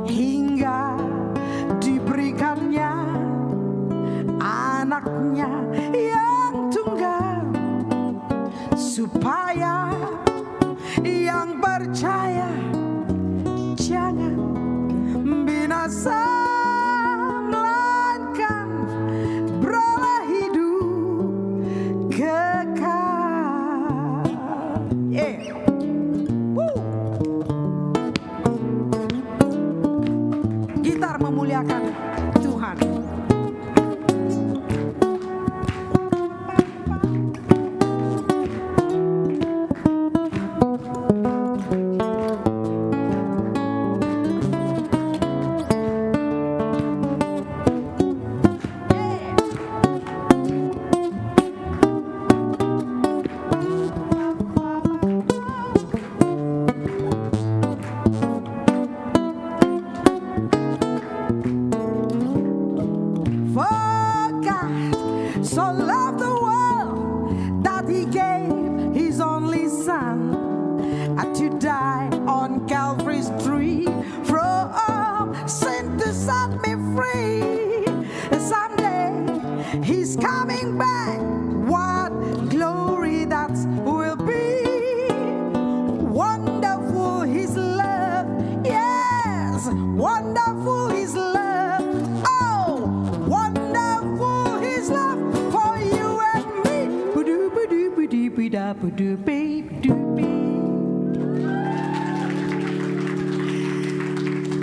hingga diberikannya anaknya yang tunggal, supaya yang percaya jangan binasa, melainkan beroleh hidup kekal. Gitar memuliakan Tuhan. So loved the world that He gave His only Son to die on Calvary's tree, from sin to set me free. Someday He's coming back. What glory that will be. Wonderful His love, yes, wonderful His love. Oh, wonderful His love for you and me. Ba-do, ba-do, ba-do, ba-da, ba-do, ba-do.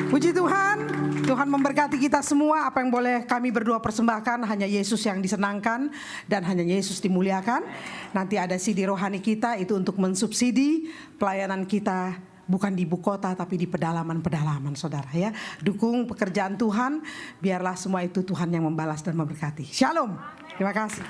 Puji Tuhan, Tuhan memberkati kita semua. Apa yang boleh kami berdua persembahkan, hanya Yesus yang disenangkan dan hanya Yesus dimuliakan. Nanti ada CD rohani kita, itu untuk mensubsidi pelayanan kita, bukan di ibu kota tapi di pedalaman-pedalaman, saudara ya. Dukung pekerjaan Tuhan, biarlah semua itu Tuhan yang membalas dan memberkati. Shalom, terima kasih.